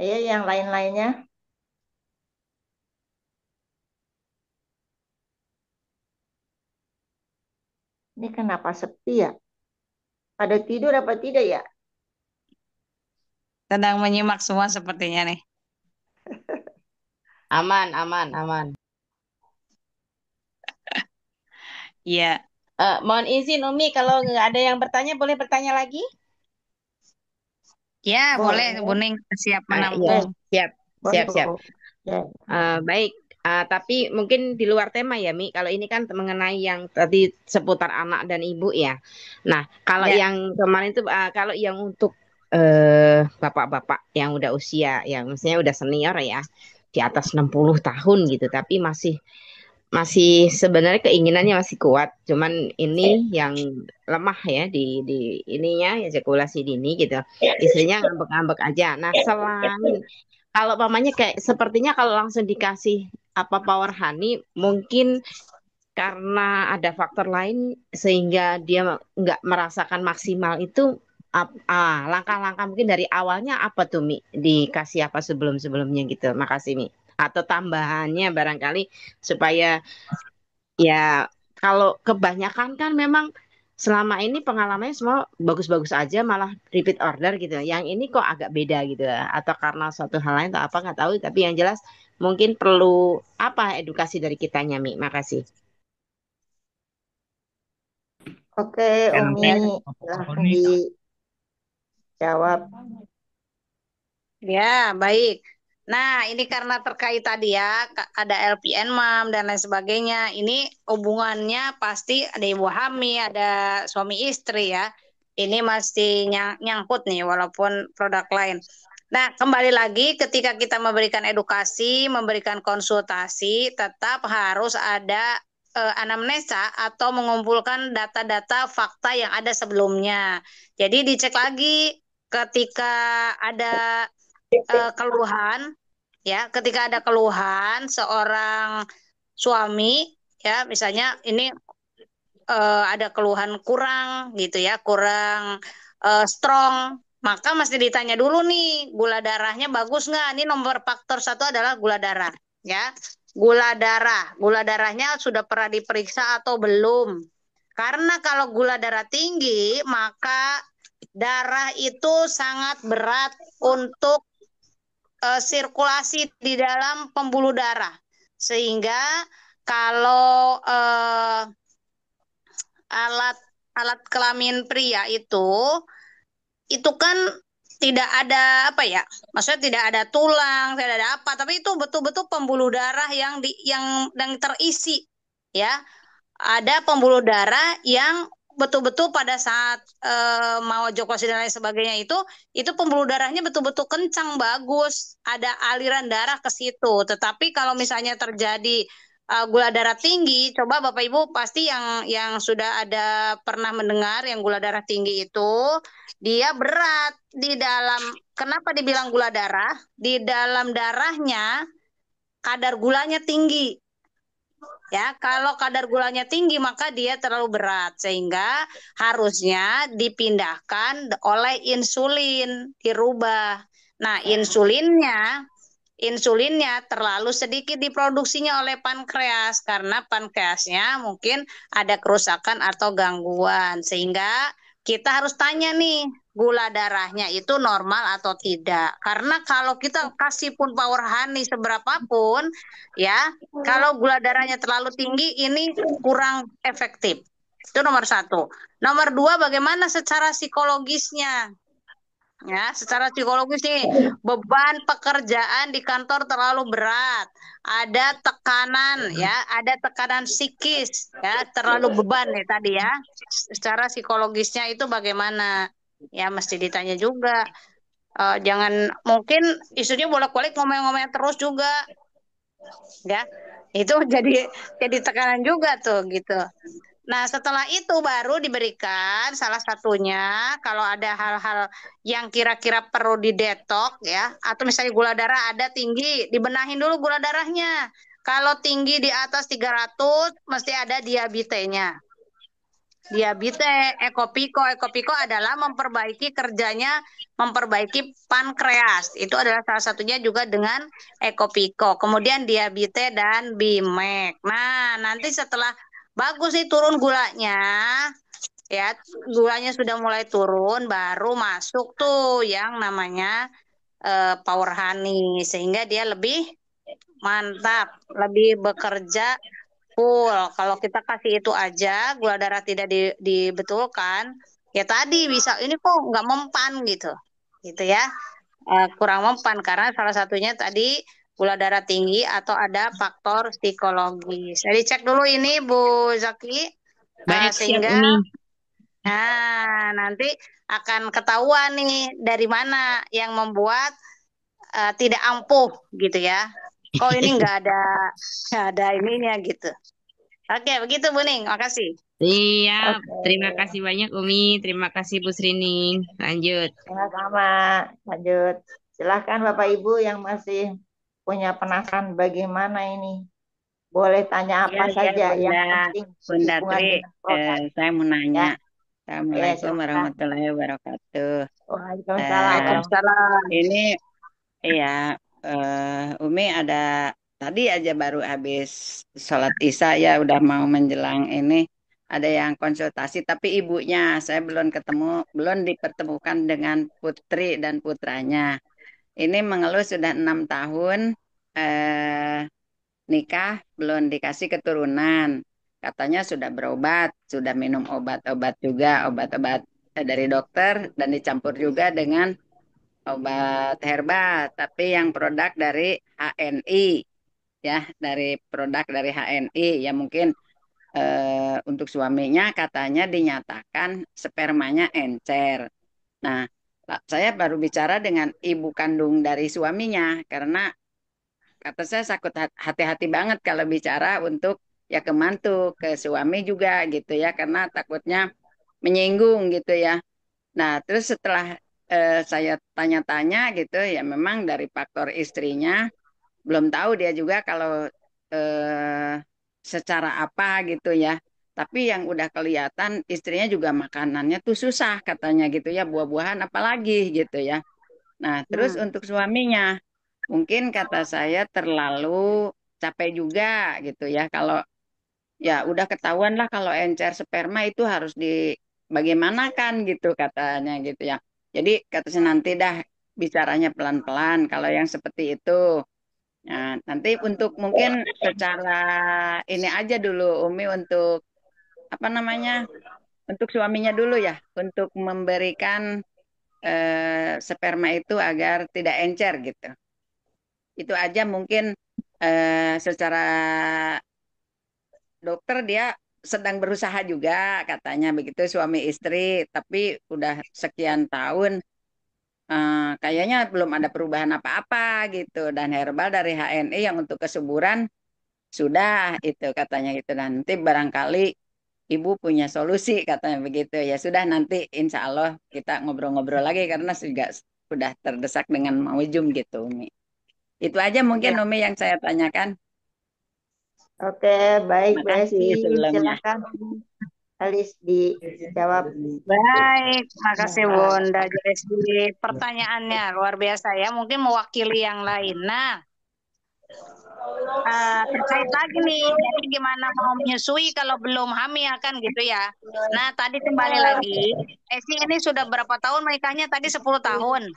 Ayo yang lain-lainnya. Ini kenapa sepi ya? Pada tidur apa tidak ya? Sedang menyimak semua sepertinya nih. Aman, aman, aman. Iya. Mohon izin Umi, kalau nggak ada yang bertanya, boleh bertanya lagi? Ya, boleh Bu Boleh. Ning siap Iya, menampung. siap, Boleh. siap, siap. Ya. Baik, tapi mungkin di luar tema ya, Mi. Kalau ini kan mengenai yang tadi seputar anak dan ibu ya. Nah, kalau Ya. yang kemarin itu, kalau yang untuk bapak-bapak yang udah usia, yang maksudnya udah senior ya, di atas 60 tahun gitu, tapi masih masih sebenarnya keinginannya masih kuat. Cuman ini yang lemah ya di ininya ejakulasi dini gitu. Istrinya ngambek-ngambek aja. Nah, selain kalau pamannya kayak sepertinya kalau langsung dikasih apa power honey mungkin karena ada faktor lain sehingga dia nggak merasakan maksimal itu langkah-langkah mungkin dari awalnya apa tuh Mi dikasih apa sebelum-sebelumnya gitu. Makasih Mi. Atau tambahannya barangkali supaya ya kalau kebanyakan kan memang selama ini pengalamannya semua bagus-bagus aja malah repeat order gitu. Yang ini kok agak beda gitu ya. Atau karena suatu hal lain atau apa nggak tahu. Tapi yang jelas mungkin perlu apa edukasi dari kitanya Mi. Makasih. Oke, yang Umi, namanya silahkan ini. dijawab. Ya, baik. Nah, ini karena terkait tadi ya, ada LPN MAM dan lain sebagainya. Ini hubungannya pasti ada ibu hamil, ada suami istri ya. Ini masih nyangkut nih, walaupun produk lain. Nah, kembali lagi ketika kita memberikan edukasi, memberikan konsultasi, tetap harus ada anamnesa atau mengumpulkan data-data fakta yang ada sebelumnya. Jadi dicek lagi ketika ada keluhan ya, ketika ada keluhan seorang suami ya, misalnya ini ada keluhan kurang gitu ya, kurang strong, maka mesti ditanya dulu nih gula darahnya bagus nggak. Ini nomor faktor satu adalah gula darah ya. Gula darahnya sudah pernah diperiksa atau belum? Karena kalau gula darah tinggi, maka darah itu sangat berat untuk sirkulasi di dalam pembuluh darah. Sehingga kalau alat alat kelamin pria itu kan tidak ada apa ya? Maksudnya tidak ada tulang, tidak ada apa, tapi itu betul-betul pembuluh darah yang terisi ya. Ada pembuluh darah yang betul-betul pada saat mau ejakulasi dan lain sebagainya itu pembuluh darahnya betul-betul kencang bagus, ada aliran darah ke situ. Tetapi kalau misalnya terjadi gula darah tinggi, coba Bapak Ibu pasti yang sudah ada pernah mendengar yang gula darah tinggi itu dia berat di dalam. Kenapa dibilang gula darah? Di dalam darahnya kadar gulanya tinggi. Ya, kalau kadar gulanya tinggi maka dia terlalu berat sehingga harusnya dipindahkan oleh insulin, dirubah. Nah, insulinnya terlalu sedikit diproduksinya oleh pankreas karena pankreasnya mungkin ada kerusakan atau gangguan sehingga kita harus tanya nih gula darahnya itu normal atau tidak. Karena kalau kita kasih pun power honey seberapapun ya, kalau gula darahnya terlalu tinggi, ini kurang efektif. Itu nomor satu. Nomor dua, bagaimana secara psikologisnya? Ya, secara psikologis nih, beban pekerjaan di kantor terlalu berat. Ada tekanan, ya, ada tekanan psikis, ya, terlalu beban nih tadi ya. Secara psikologisnya itu bagaimana? Ya, mesti ditanya juga. Jangan mungkin isunya bolak-balik ngomong-ngomong terus juga, ya itu jadi tekanan juga tuh gitu. Nah setelah itu baru diberikan salah satunya kalau ada hal-hal yang kira-kira perlu didetok ya, atau misalnya gula darah ada tinggi, dibenahin dulu gula darahnya. Kalau tinggi di atas 300 mesti ada diabetesnya. Diabetes, ekopiko adalah memperbaiki kerjanya, memperbaiki pankreas. Itu adalah salah satunya juga dengan ekopiko. Kemudian diabetes dan bimek. Nah, nanti setelah bagus sih turun gulanya, ya gulanya sudah mulai turun, baru masuk tuh yang namanya power honey, sehingga dia lebih mantap, lebih bekerja full. Kalau kita kasih itu aja, gula darah tidak dibetulkan, ya tadi bisa ini kok nggak mempan gitu ya. Kurang mempan karena salah satunya tadi gula darah tinggi atau ada faktor psikologis. Jadi cek dulu ini Bu Zaki, Baik, siap sehingga Umi. nanti akan ketahuan nih dari mana yang membuat tidak ampuh gitu ya. Kok ini nggak ada ininya gitu. Oke, begitu Bu Ning. Makasih. Siap. Oke, Terima kasih banyak Umi. Terima kasih Bu Srining. Lanjut. sama-sama. Lanjut. Silahkan Bapak Ibu yang masih punya penasaran bagaimana ini. Boleh tanya Ya, apa ya, saja yang Bunda. penting Bunda berhubungan Tri, dengan produk. saya mau nanya. Ya, ya Assalamualaikum silahkan. warahmatullahi wabarakatuh. Waalaikumsalam Eh, Waalaikumsalam. ini ya, Umi ada tadi aja baru habis sholat Isya ya udah mau menjelang ini ada yang konsultasi tapi ibunya saya belum ketemu, belum dipertemukan dengan putri dan putranya. Ini mengeluh sudah 6 tahun nikah belum dikasih keturunan. katanya sudah berobat, sudah minum obat-obat juga, obat-obat dari dokter dan dicampur juga dengan obat herbal, tapi yang produk dari HNI ya, dari produk dari HNI ya mungkin untuk suaminya katanya dinyatakan spermanya encer. Nah, saya baru bicara dengan ibu kandung dari suaminya karena kata saya takut hati-hati banget kalau bicara untuk ya ke mantu, ke suami juga gitu ya karena takutnya menyinggung gitu ya. Nah, terus setelah saya tanya-tanya gitu ya memang dari faktor istrinya belum tahu dia juga kalau eh, secara apa gitu ya. Tapi yang udah kelihatan istrinya juga makanannya tuh susah katanya gitu ya, buah-buahan apalagi gitu ya. Nah, terus Hmm. untuk suaminya mungkin kata saya terlalu capek juga gitu ya. Kalau ya udah ketahuan lah kalau encer sperma itu harus dibagaimanakan gitu katanya gitu ya. Jadi kata saya nanti dah bicaranya pelan-pelan kalau yang seperti itu. Nah, nanti untuk mungkin secara ini aja dulu Umi untuk apa namanya? Untuk suaminya dulu ya, untuk memberikan sperma itu agar tidak encer gitu. Itu aja mungkin secara dokter dia sedang berusaha juga katanya begitu suami istri, tapi udah sekian tahun kayaknya belum ada perubahan apa-apa gitu dan herbal dari HNI yang untuk kesuburan sudah itu katanya gitu dan nanti barangkali ibu punya solusi katanya begitu ya sudah nanti insya Allah kita ngobrol-ngobrol lagi karena juga sudah terdesak dengan mau Jum gitu Umi. Itu aja mungkin Ya, Umi yang saya tanyakan. Oke, baik Bu Esi. Makasih sebelumnya. Silakan Alis dijawab. baik. Makasih Nah, Bunda Jessi. Pertanyaannya luar biasa ya. Mungkin mewakili yang lain. Nah, terkait lagi nih. Jadi gimana mau menyusui kalau belum hamil kan gitu ya. Nah, tadi kembali lagi. Esi ini sudah berapa tahun menikahnya? Tadi 10 tahun.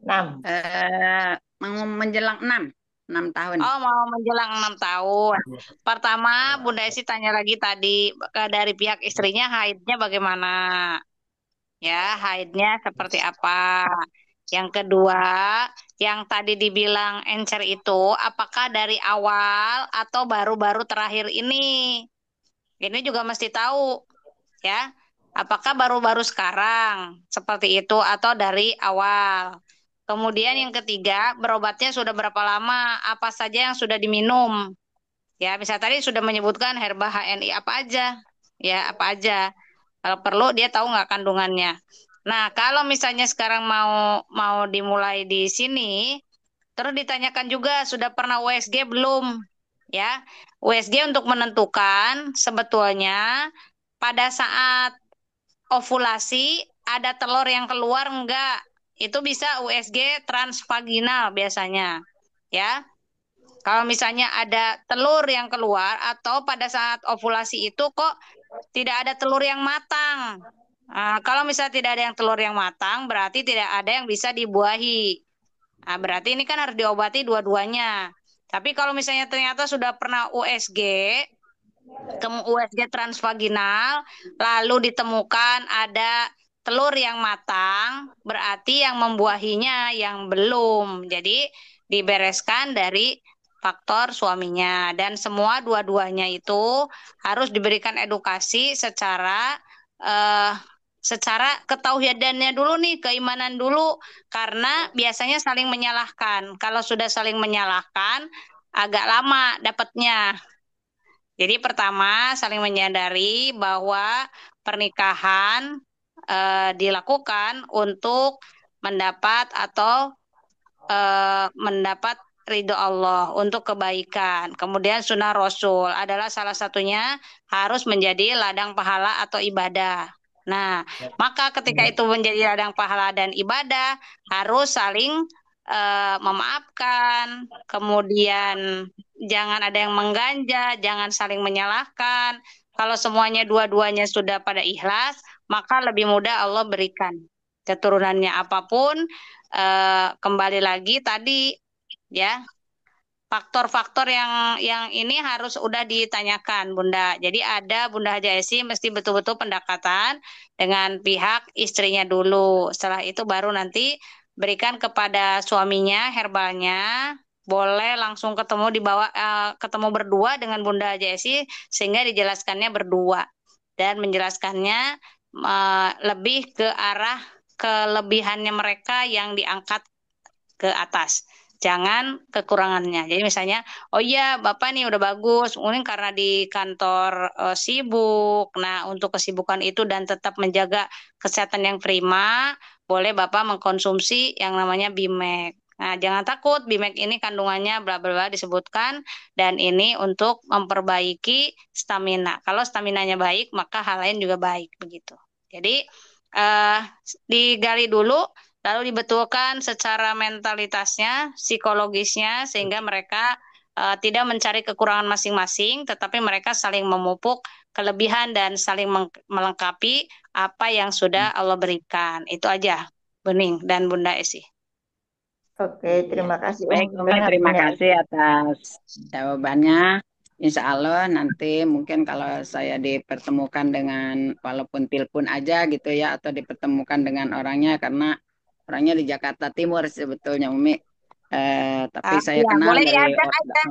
6. Mau menjelang 6 tahun. Oh, mau menjelang 6 tahun. Pertama, Bunda Esi tanya lagi tadi dari pihak istrinya haidnya bagaimana? Ya, haidnya seperti apa? Yang kedua, yang tadi dibilang encer itu, apakah dari awal atau baru-baru terakhir ini? Ini juga mesti tahu, ya. Apakah baru-baru sekarang seperti itu atau dari awal? Kemudian yang ketiga, berobatnya sudah berapa lama? Apa saja yang sudah diminum? Ya, misal tadi sudah menyebutkan herba HNI apa aja? Ya, apa aja? Kalau perlu dia tahu nggak kandungannya. Nah, kalau misalnya sekarang mau mau dimulai di sini, terus ditanyakan juga sudah pernah USG belum? Ya, USG untuk menentukan sebetulnya pada saat ovulasi ada telur yang keluar enggak? Itu bisa USG transvaginal biasanya. Ya. Kalau misalnya ada telur yang keluar atau pada saat ovulasi itu kok tidak ada telur yang matang. Nah, kalau misalnya tidak ada yang telur yang matang, berarti tidak ada yang bisa dibuahi. Nah, berarti ini kan harus diobati dua-duanya. Tapi kalau misalnya ternyata sudah pernah USG, USG transvaginal, lalu ditemukan ada telur yang matang, berarti yang membuahinya yang belum. Jadi dibereskan dari faktor suaminya dan semua dua-duanya itu harus diberikan edukasi eh, secara ketauhidannya dulu nih, keimanan dulu karena biasanya saling menyalahkan. Kalau sudah saling menyalahkan agak lama dapatnya. Jadi pertama saling menyadari bahwa pernikahan dilakukan untuk mendapat atau mendapat ridho Allah untuk kebaikan. Kemudian sunnah Rasul adalah salah satunya harus menjadi ladang pahala atau ibadah. Nah, maka ketika itu menjadi ladang pahala dan ibadah harus saling memaafkan, kemudian jangan ada yang mengganja, jangan saling menyalahkan. Kalau semuanya dua-duanya sudah pada ikhlas, maka lebih mudah Allah berikan keturunannya apapun. Kembali lagi tadi ya faktor-faktor yang ini harus udah ditanyakan Bunda. Jadi ada Bunda Haja Esi mesti betul-betul pendekatan dengan pihak istrinya dulu. Setelah itu baru nanti berikan kepada suaminya herbalnya. Boleh langsung ketemu berdua dengan Bunda Haja Esi sehingga dijelaskannya berdua dan menjelaskannya lebih ke arah kelebihannya mereka yang diangkat ke atas. Jangan kekurangannya. Jadi misalnya, oh iya Bapak nih udah bagus, mungkin karena di kantor sibuk. Nah, untuk kesibukan itu dan tetap menjaga kesehatan yang prima, boleh Bapak mengkonsumsi yang namanya Bimek. Nah, jangan takut, Bimek ini kandungannya bla bla bla disebutkan dan ini untuk memperbaiki stamina. Kalau staminanya baik, maka hal lain juga baik begitu. Jadi eh, digali dulu lalu dibetulkan secara mentalitasnya, psikologisnya, sehingga mereka tidak mencari kekurangan masing-masing, tetapi mereka saling memupuk kelebihan dan saling melengkapi apa yang sudah Allah berikan. Itu aja, Bening dan Bunda Esi. Oke, terima kasih Baik, Umi. Umi, Benar, terima benar. kasih atas jawabannya. Insya Allah nanti mungkin kalau saya dipertemukan dengan walaupun telepon aja gitu ya atau dipertemukan dengan orangnya karena orangnya di Jakarta Timur sebetulnya Umi. Tapi saya Ya, kenal boleh dari diajak aja.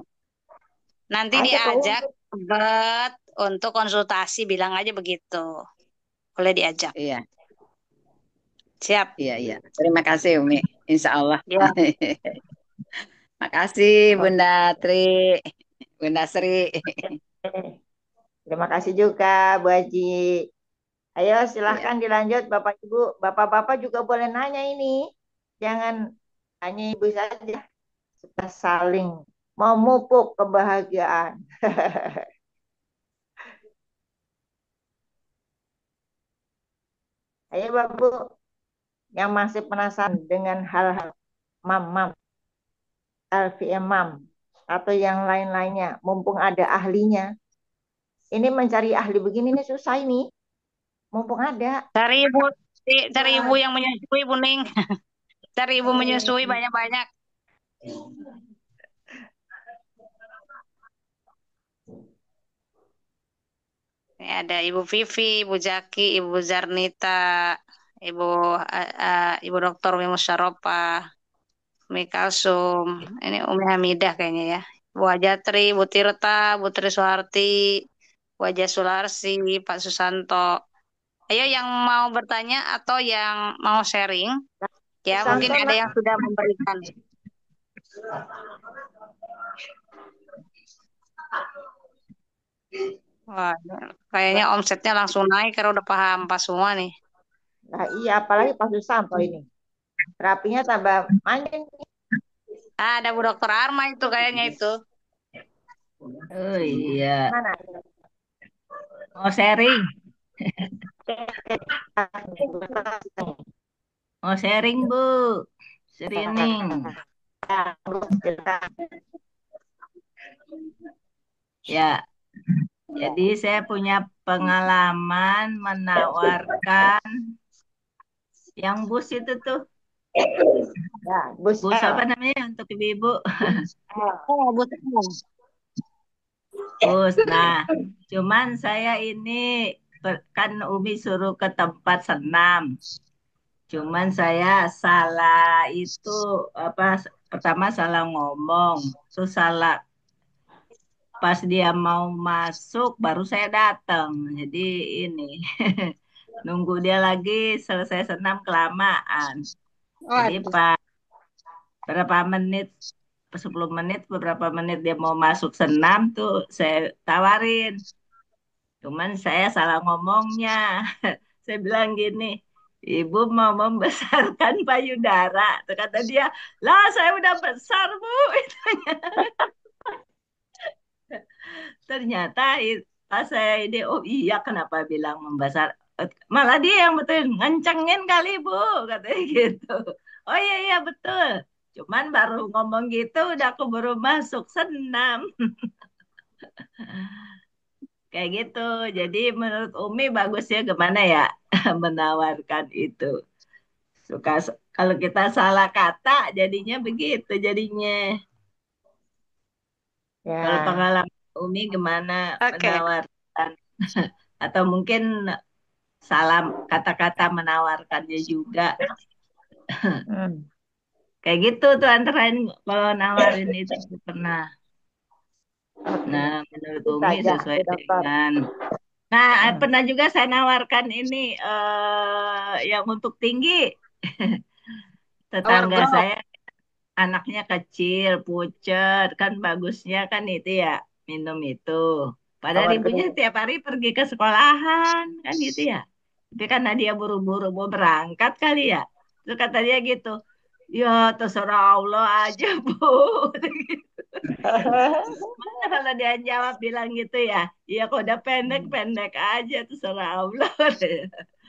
Nanti Ajak ke Umi. diajak untuk konsultasi, bilang aja begitu. Boleh diajak. iya, Siap. iya. Terima kasih Umi. Insya Allah. Ya. Makasih Bunda Tri, Bunda Sri. Terima kasih juga Bu Haji. Ayo Iya. silahkan dilanjut Bapak Ibu. Bapak-bapak juga boleh nanya ini. Jangan hanya Ibu saja. Kita saling memupuk kebahagiaan. Ayo Bapak yang masih penasaran dengan hal-hal mam-mam, LVM mam, atau yang lain-lainnya. Mumpung ada ahlinya. Ini mencari ahli begini nih susah ini. Mumpung ada. Cari ibu yang menyusui, Buning. Cari ibu menyusui banyak-banyak. Ini ada Ibu Vivi, Ibu Jaki, Ibu Zarnita, Ibu Dokter Umi Musyaropa, Umi Kalsum, ini Umi Hamidah kayaknya ya. Bu Ajatri, Bu Tirta, Bu Tri Suharti, Bu Aja Sularsi, Pak Susanto. Ayo yang mau bertanya atau yang mau sharing, ya mungkin Susanto, ada yang sudah memberikan. Wah, kayaknya omsetnya langsung naik karena udah paham pas semua nih. Nah iya apalagi Pak Susanto ini. Terapinya tambah manin. Ada Bu Dokter Arma itu kayaknya itu. Oh iya, Mana? mau sharing, mau sharing Bu, screening. Ya, jadi saya punya pengalaman menawarkan yang bus itu tuh, Ya, bus bus L. apa namanya untuk ibu-ibu? Oh, Bu. Bus. Nah, cuman saya ini kan Umi suruh ke tempat senam. Cuman saya salah itu apa pertama salah ngomong, terus salah pas dia mau masuk baru saya datang. Jadi ini nunggu dia lagi selesai senam kelamaan. Jadi Waduh. pas berapa menit 10 menit beberapa menit dia mau masuk senam tuh saya tawarin. Cuman saya salah ngomongnya. Saya bilang gini, Ibu mau membesarkan payudara. Tuh kata dia, lah saya udah besar Bu. Ternyata pas saya ini, oh iya kenapa bilang membesar. Malah dia yang betul, ngencengin kali Bu, katanya gitu. Oh iya, iya betul. Cuman baru ngomong gitu udah keburu masuk senam. Kayak gitu. Jadi menurut Umi bagusnya gimana ya menawarkan itu. Suka kalau kita salah kata jadinya begitu jadinya. Kalau Ya, pengalaman Umi gimana Oke. menawarkan atau mungkin salam kata-kata menawarkannya juga. hmm, Kayak gitu tuh antara lain kalau nawarin itu pernah. oke. Nah, menurut Itu Umi saja, sesuai Bu Dokter. dengan. Nah, Hmm. pernah juga saya nawarkan ini yang untuk tinggi. Power Tetangga Grow. saya anaknya kecil, pucet, kan bagusnya kan itu ya minum itu. Padahal Power ibunya Group. tiap hari pergi ke sekolahan kan gitu ya. Tapi karena dia buru-buru mau berangkat kali ya. Terus kata dia gitu, ya terserah Allah aja Bu. Mana kalau dia jawab bilang gitu ya, iya kok udah pendek-pendek aja terserah Allah.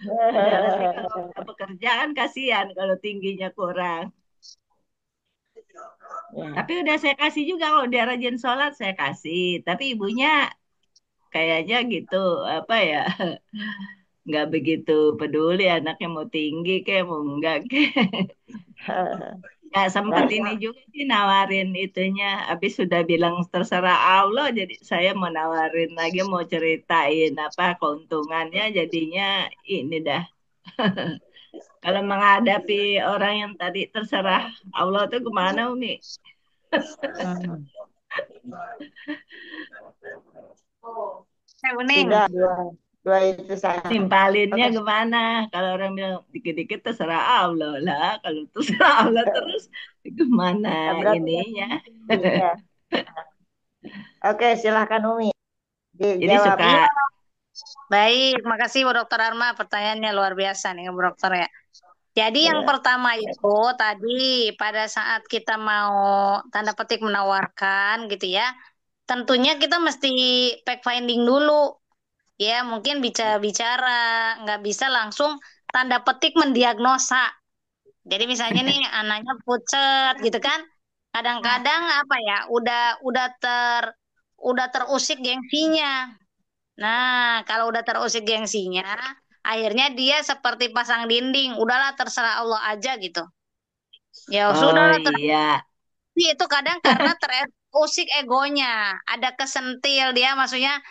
Padahal sih kalau nggak bekerja kan kasihan kalau tingginya kurang. Ya. Tapi udah saya kasih juga kalau dia rajin sholat saya kasih. Tapi ibunya kayaknya gitu apa ya nggak begitu peduli anaknya mau tinggi kayak mau enggak kayak. Nggak sempet Kayaknya ini juga sih nawarin itunya. Habis sudah bilang terserah Allah jadi saya mau nawarin lagi mau ceritain apa keuntungannya jadinya ini dah. Kalau menghadapi orang yang tadi terserah Allah tuh kemana Umi? hmm, Bening. sudah dua, dua itu saya. Nimpalinnya Oke, gimana? Kalau orang bilang dikit-dikit terserah Allah lah. Kalau terserah Allah terus gimana berarti ininya? ya. Oke, silahkan Umi Jadi dijawab. suka Iya, baik. Makasih Bu Dokter Arma. Pertanyaannya luar biasa nih Bu Dokter ya. Jadi yang Ya. pertama itu tadi pada saat kita mau tanda petik menawarkan gitu ya. Tentunya kita mesti fact finding dulu. Ya, mungkin bicara-bicara, nggak bisa langsung tanda petik mendiagnosa. Jadi misalnya nih anaknya pucet gitu kan. Kadang-kadang apa ya, udah terusik gengsinya. Nah, kalau udah terusik gengsinya, akhirnya dia seperti pasang dinding. Udahlah terserah Allah aja gitu. Ya oh sudahlah iya. itu kadang karena terusik egonya. Ada kesentil dia maksudnya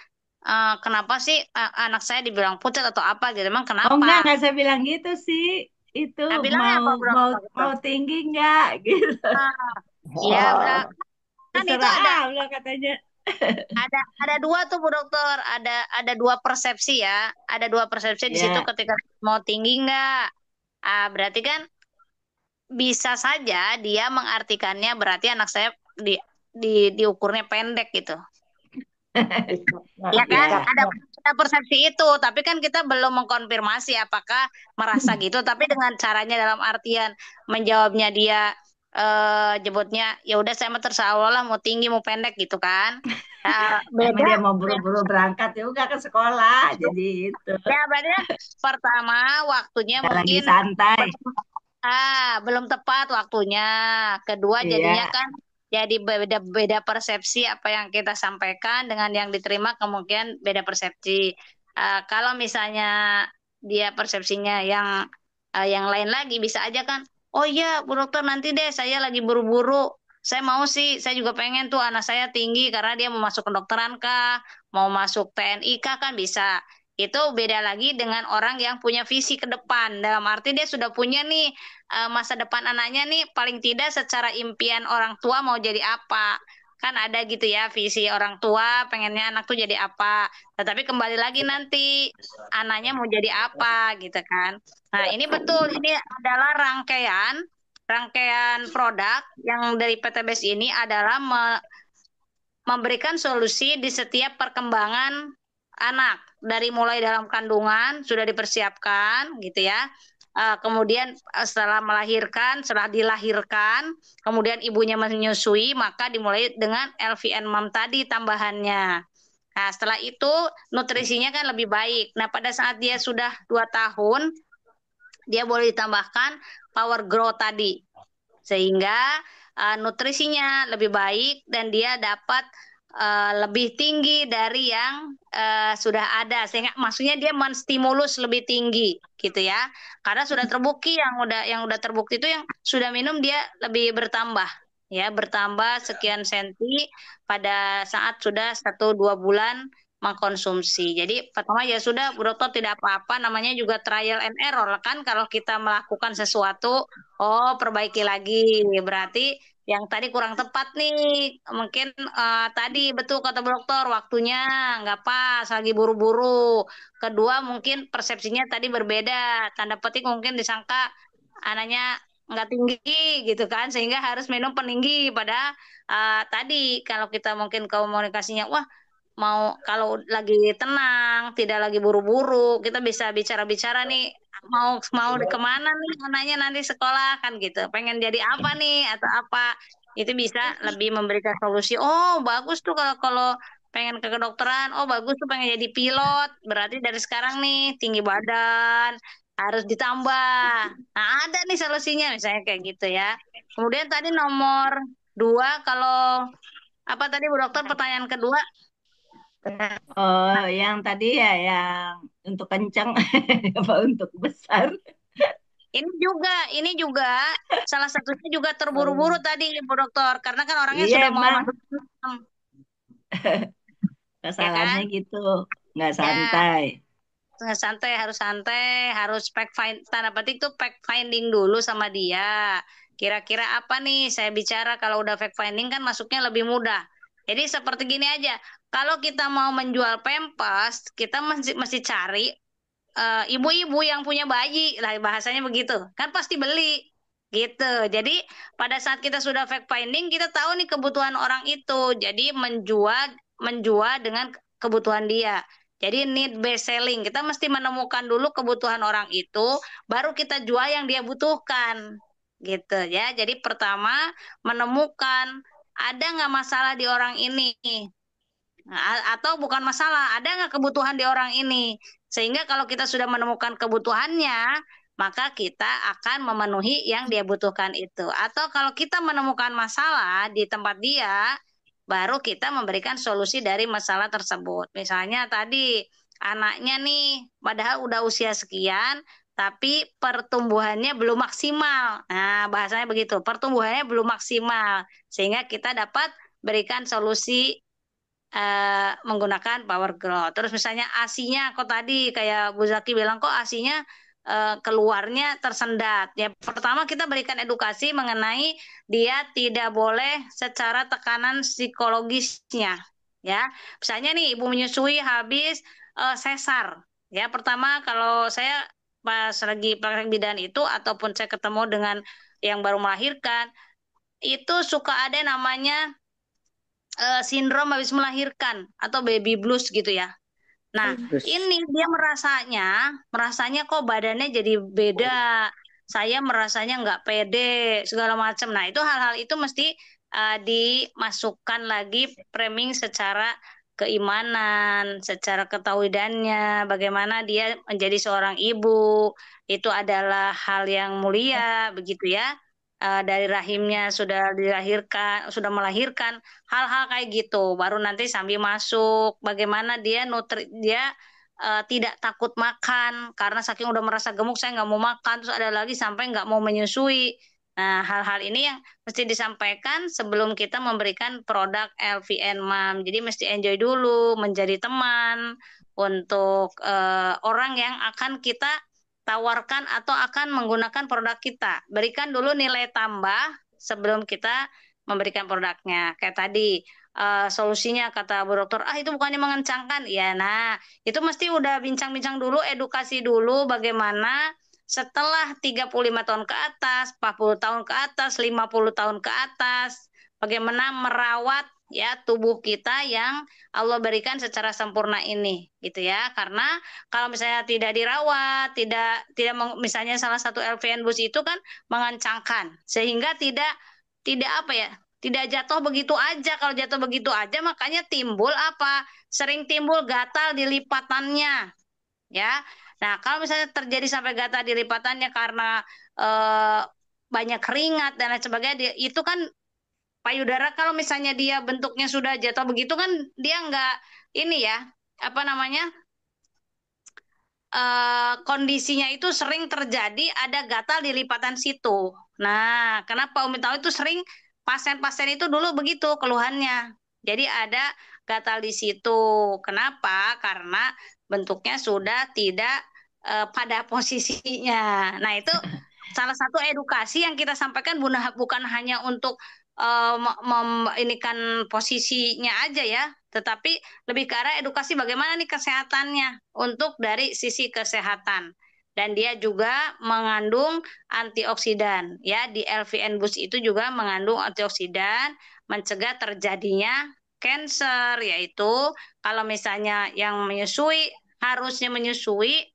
kenapa sih anak saya dibilang pucat atau apa gitu? Emang Oh kenapa? enggak saya bilang gitu sih. Itu Nah, bilangnya mau apa bro? mau Gitu. mau tinggi enggak gitu. Nah, ya Oh, kan itu Terserah Allah katanya. ada dua tuh Bu Dokter, ada dua persepsi ya, ada dua persepsi di situ Ya. ketika mau tinggi nggak. Berarti kan bisa saja dia mengartikannya berarti anak saya diukurnya pendek gitu. dicapnya, Ya kan? Ya. Ada persepsi itu, tapi kan kita belum mengkonfirmasi apakah merasa gitu. Tapi dengan caranya dalam artian menjawabnya dia jebutnya ya udah saya mah terserah Allah lah mau tinggi mau pendek gitu kan. Emang Beda. dia mau buru-buru berangkat juga ke sekolah. Jadi itu Ya berarti kan pertama waktunya kita lagi mungkin santai. belum tepat waktunya. Kedua jadinya Iya. kan jadi beda persepsi apa yang kita sampaikan dengan yang diterima kemungkinan beda persepsi. Kalau misalnya dia persepsinya yang lain lagi bisa aja kan. Oh iya, Bu Dokter nanti deh saya lagi buru-buru. Saya mau sih, saya juga pengen tuh anak saya tinggi karena dia mau masuk kedokteran kah, mau masuk TNI kah kan bisa. Itu beda lagi dengan orang yang punya visi ke depan. Dalam arti dia sudah punya nih masa depan anaknya nih paling tidak secara impian orang tua mau jadi apa. Kan ada gitu ya visi orang tua pengennya anak tuh jadi apa. Tetapi kembali lagi nanti anaknya mau jadi apa gitu kan. Nah, ini betul ini adalah rangkaian rangkaian produk yang dari PTBS ini adalah memberikan solusi di setiap perkembangan anak dari mulai dalam kandungan sudah dipersiapkan gitu ya. Kemudian setelah melahirkan, setelah dilahirkan, kemudian ibunya menyusui, maka dimulai dengan LVN Mom tadi tambahannya. Nah, setelah itu nutrisinya kan lebih baik. Nah, pada saat dia sudah 2 tahun, dia boleh ditambahkan Power Grow tadi. Sehingga nutrisinya lebih baik dan dia dapat lebih tinggi dari yang sudah ada sehingga maksudnya dia menstimulus lebih tinggi gitu ya karena sudah terbukti yang udah terbukti itu yang sudah minum dia lebih bertambah ya bertambah sekian senti pada saat sudah 1-2 bulan mengkonsumsi. Jadi pertama ya sudah Bu Dokter tidak apa-apa, namanya juga trial and error kan kalau kita melakukan sesuatu, oh perbaiki lagi. Berarti yang tadi kurang tepat nih, mungkin tadi betul kata Bu Dokter waktunya nggak pas, lagi buru-buru. Kedua mungkin persepsinya tadi berbeda, tanda petik mungkin disangka anaknya nggak tinggi gitu kan sehingga harus minum peninggi pada tadi kalau kita mungkin komunikasinya wah mau kalau lagi tenang tidak lagi buru-buru kita bisa bicara-bicara nih mau mau kemana nih anaknya nanti sekolah kan gitu pengen jadi apa nih atau apa itu bisa lebih memberikan solusi oh bagus tuh kalau kalau pengen ke kedokteran oh bagus tuh pengen jadi pilot berarti dari sekarang nih tinggi badan harus ditambah. Nah, ada nih solusinya misalnya kayak gitu ya. Kemudian tadi nomor 2 kalau apa tadi Bu Dokter pertanyaan kedua? Oh, yang tadi ya yang untuk kencang apa untuk besar? Ini juga salah satunya juga terburu-buru Oh, tadi Bu Dokter karena kan orangnya iya sudah mau emang masuk ya kesalahannya kan? gitu, nggak Ya, santai. santai, harus tanda petik tuh fact finding dulu sama dia. Kira-kira apa nih saya bicara kalau udah fact finding kan masuknya lebih mudah. Jadi seperti gini aja. Kalau kita mau menjual pempas, kita mesti cari ibu-ibu yang punya bayi, lah bahasanya begitu. Kan pasti beli. Gitu. Jadi pada saat kita sudah fact finding, kita tahu nih kebutuhan orang itu. Jadi menjual menjual dengan kebutuhan dia. Jadi need based selling. Kita mesti menemukan dulu kebutuhan orang itu, baru kita jual yang dia butuhkan. Gitu ya. Jadi pertama menemukan ada nggak masalah di orang ini. Nah, atau bukan masalah, ada nggak kebutuhan di orang ini? Sehingga kalau kita sudah menemukan kebutuhannya, maka kita akan memenuhi yang dia butuhkan itu. Atau kalau kita menemukan masalah di tempat dia, baru kita memberikan solusi dari masalah tersebut. Misalnya tadi anaknya nih, padahal udah usia sekian, tapi pertumbuhannya belum maksimal. Nah, bahasanya begitu, pertumbuhannya belum maksimal. Sehingga kita dapat berikan solusi menggunakan power growth. Terus misalnya ASI-nya kok tadi kayak Bu Zaki bilang kok ASI-nya keluarnya tersendat. Ya pertama kita berikan edukasi mengenai dia tidak boleh secara tekanan psikologisnya. Ya, misalnya nih ibu menyusui habis sesar. Ya, pertama kalau saya pas lagi praktek bidan itu ataupun saya ketemu dengan yang baru melahirkan, itu suka ada namanya sindrom habis melahirkan atau baby blues gitu ya. Nah, Terus ini dia merasanya kok badannya jadi beda. Saya merasanya nggak pede, segala macam. Nah, itu hal-hal itu mesti dimasukkan lagi framing secara keimanan, secara ketahuidannya, bagaimana dia menjadi seorang ibu, itu adalah hal yang mulia, begitu ya. Dari rahimnya sudah dilahirkan, sudah melahirkan, hal-hal kayak gitu baru nanti sambil masuk bagaimana dia tidak takut makan karena saking udah merasa gemuk saya nggak mau makan terus ada lagi sampai nggak mau menyusui. Nah, hal-hal ini yang mesti disampaikan sebelum kita memberikan produk LVN Mom. Jadi mesti enjoy dulu menjadi teman untuk orang yang akan kita tawarkan atau akan menggunakan produk kita. Berikan dulu nilai tambah sebelum kita memberikan produknya. Kayak tadi solusinya kata Bu Dokter, ah itu bukannya mengencangkan. Ya, nah itu mesti udah bincang-bincang dulu, edukasi dulu bagaimana setelah 35 tahun ke atas, 40 tahun ke atas, 50 tahun ke atas, bagaimana merawat ya tubuh kita yang Allah berikan secara sempurna ini gitu ya. Karena kalau misalnya tidak dirawat, tidak misalnya salah satu LVN bus itu kan mengencangkan sehingga tidak apa ya tidak jatuh begitu aja. Kalau jatuh begitu aja makanya timbul apa? Sering timbul gatal di lipatannya, ya. Nah, kalau misalnya terjadi sampai gatal di lipatannya karena eh, banyak keringat dan lain sebagainya, itu kan payudara kalau misalnya dia bentuknya sudah jatuh begitu kan dia nggak ini ya, apa namanya? Kondisinya itu sering terjadi ada gatal di lipatan situ. Nah, kenapa Umi tahu itu sering pasien-pasien itu dulu begitu keluhannya. Jadi ada gatal di situ. Kenapa? Karena bentuknya sudah tidak pada posisinya. Nah, itu salah satu edukasi yang kita sampaikan bukan hanya untuk inikan posisinya aja ya, tetapi lebih ke arah edukasi bagaimana nih kesehatannya untuk dari sisi kesehatan. Dan dia juga mengandung antioksidan ya, di LVN Boost itu juga mengandung antioksidan mencegah terjadinya cancer, yaitu kalau misalnya yang menyusui harusnya menyusui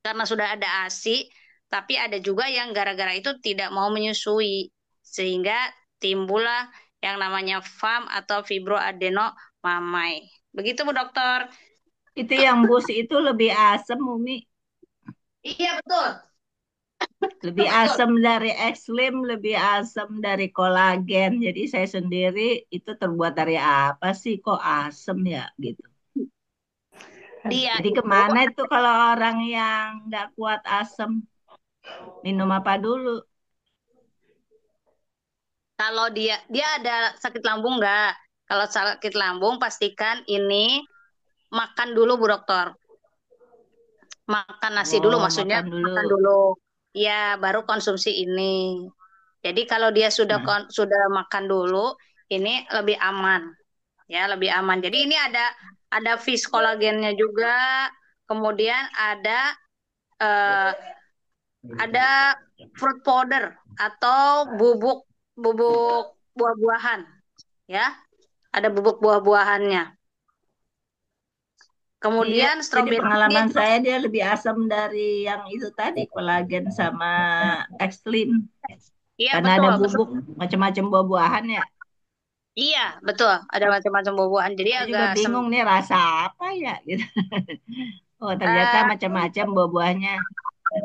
karena sudah ada ASI, tapi ada juga yang gara-gara itu tidak mau menyusui sehingga timbullah yang namanya FAM atau fibroadenomamai. Begitu Bu Dokter. Itu yang bus itu lebih asam, Umi. Iya betul. Lebih Betul. asam dari X-Slim, lebih asam dari kolagen. Jadi saya sendiri itu terbuat dari apa sih kok asam ya gitu. Dia Jadi itu kemana itu kalau orang yang nggak kuat asam? Minum apa dulu? kalau dia ada sakit lambung nggak? Kalau sakit lambung pastikan ini makan dulu Bu Dokter. Makan nasi dulu Oh, maksudnya makan dulu. makan dulu. Ya, baru konsumsi ini. Jadi kalau dia sudah Nah, sudah makan dulu, ini lebih aman. Ya, lebih aman. Jadi ini ada fish kolagennya juga, kemudian eh, ada fruit powder atau bubuk bubuk buah-buahan, ya. Ada bubuk buah-buahannya. iya, Kemudian jadi stroberi dia pengalaman juga, saya dia lebih asam dari yang itu tadi, kolagen sama X-Slim. iya Karena ada betul, betul. bubuk macam-macam buah-buahan ya. Iya, betul. Ada macam-macam buah-buahan. Jadi Saya agak juga asam. bingung nih rasa apa ya gitu. Oh, ternyata Eh, macam-macam buah-buahnya,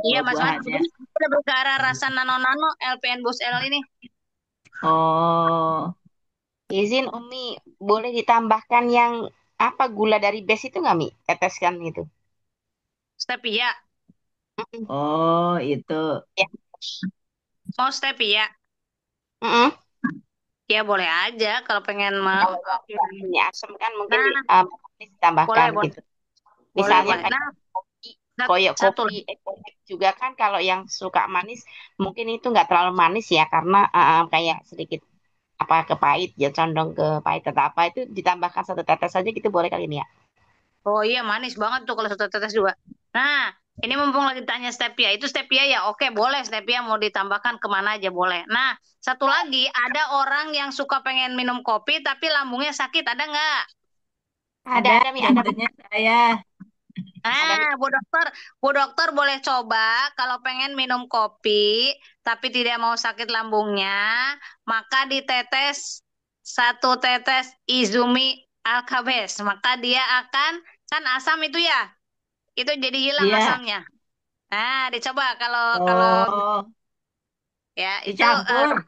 iya, macam-macam. buah-buahannya. Jadi ada ke arah rasa nano-nano LPN Boost L ini. Oh, Izin Umi, boleh ditambahkan yang apa gula dari base itu nggak Mi? Teteskan itu. Stevia. Mm-mm. oh itu. Ya. Mau stevia? Mm-mm. Ya boleh aja kalau pengen Kalau nggak punya asam kan mungkin Nah, boleh, ditambahkan boleh. gitu. Boleh, Misalnya boleh. kayak Nah, kopi, koyok satu kopi, lagi. juga kan kalau yang suka manis mungkin itu nggak terlalu manis ya karena kayak sedikit apa ke pahit ya condong ke pahit atau apa itu ditambahkan satu tetes saja gitu boleh kali ini ya. Oh iya, manis banget tuh kalau satu tetes juga. Nah, ini mumpung lagi tanya stevia. Itu stevia ya? Oke, boleh stevia mau ditambahkan kemana aja boleh. Nah, satu lagi, ada orang yang suka pengen minum kopi tapi lambungnya sakit. Ada nggak? Ada Ada ada Mi ada Mi contohnya saya. ada Mi. Nah, Bu Dokter boleh coba kalau pengen minum kopi tapi tidak mau sakit lambungnya, maka ditetes satu tetes Izumi Alkabes. Maka dia akan kan asam itu ya, itu jadi hilang Iya. asamnya. Nah, dicoba kalau kalau Oh, ya itu dicampur.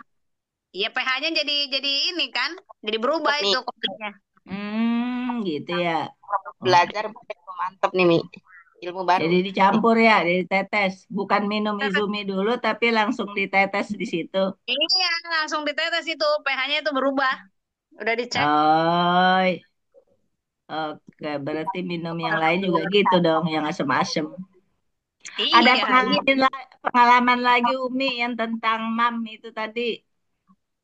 ya pH-nya jadi ini kan, jadi berubah Mantap nih itu kopinya. Gitu ya. Oh, belajar mantep nih Mi ilmu baru. jadi dicampur ya, ditetes. Bukan minum Izumi dulu, tapi langsung ditetes di situ. Iya, langsung ditetes itu pH-nya itu berubah. Udah dicek. Oh, oke. Berarti minum yang lain juga gitu dong, yang asem-asem. Ada Iya, iya. pengalaman lagi Umi yang tentang MAM itu tadi.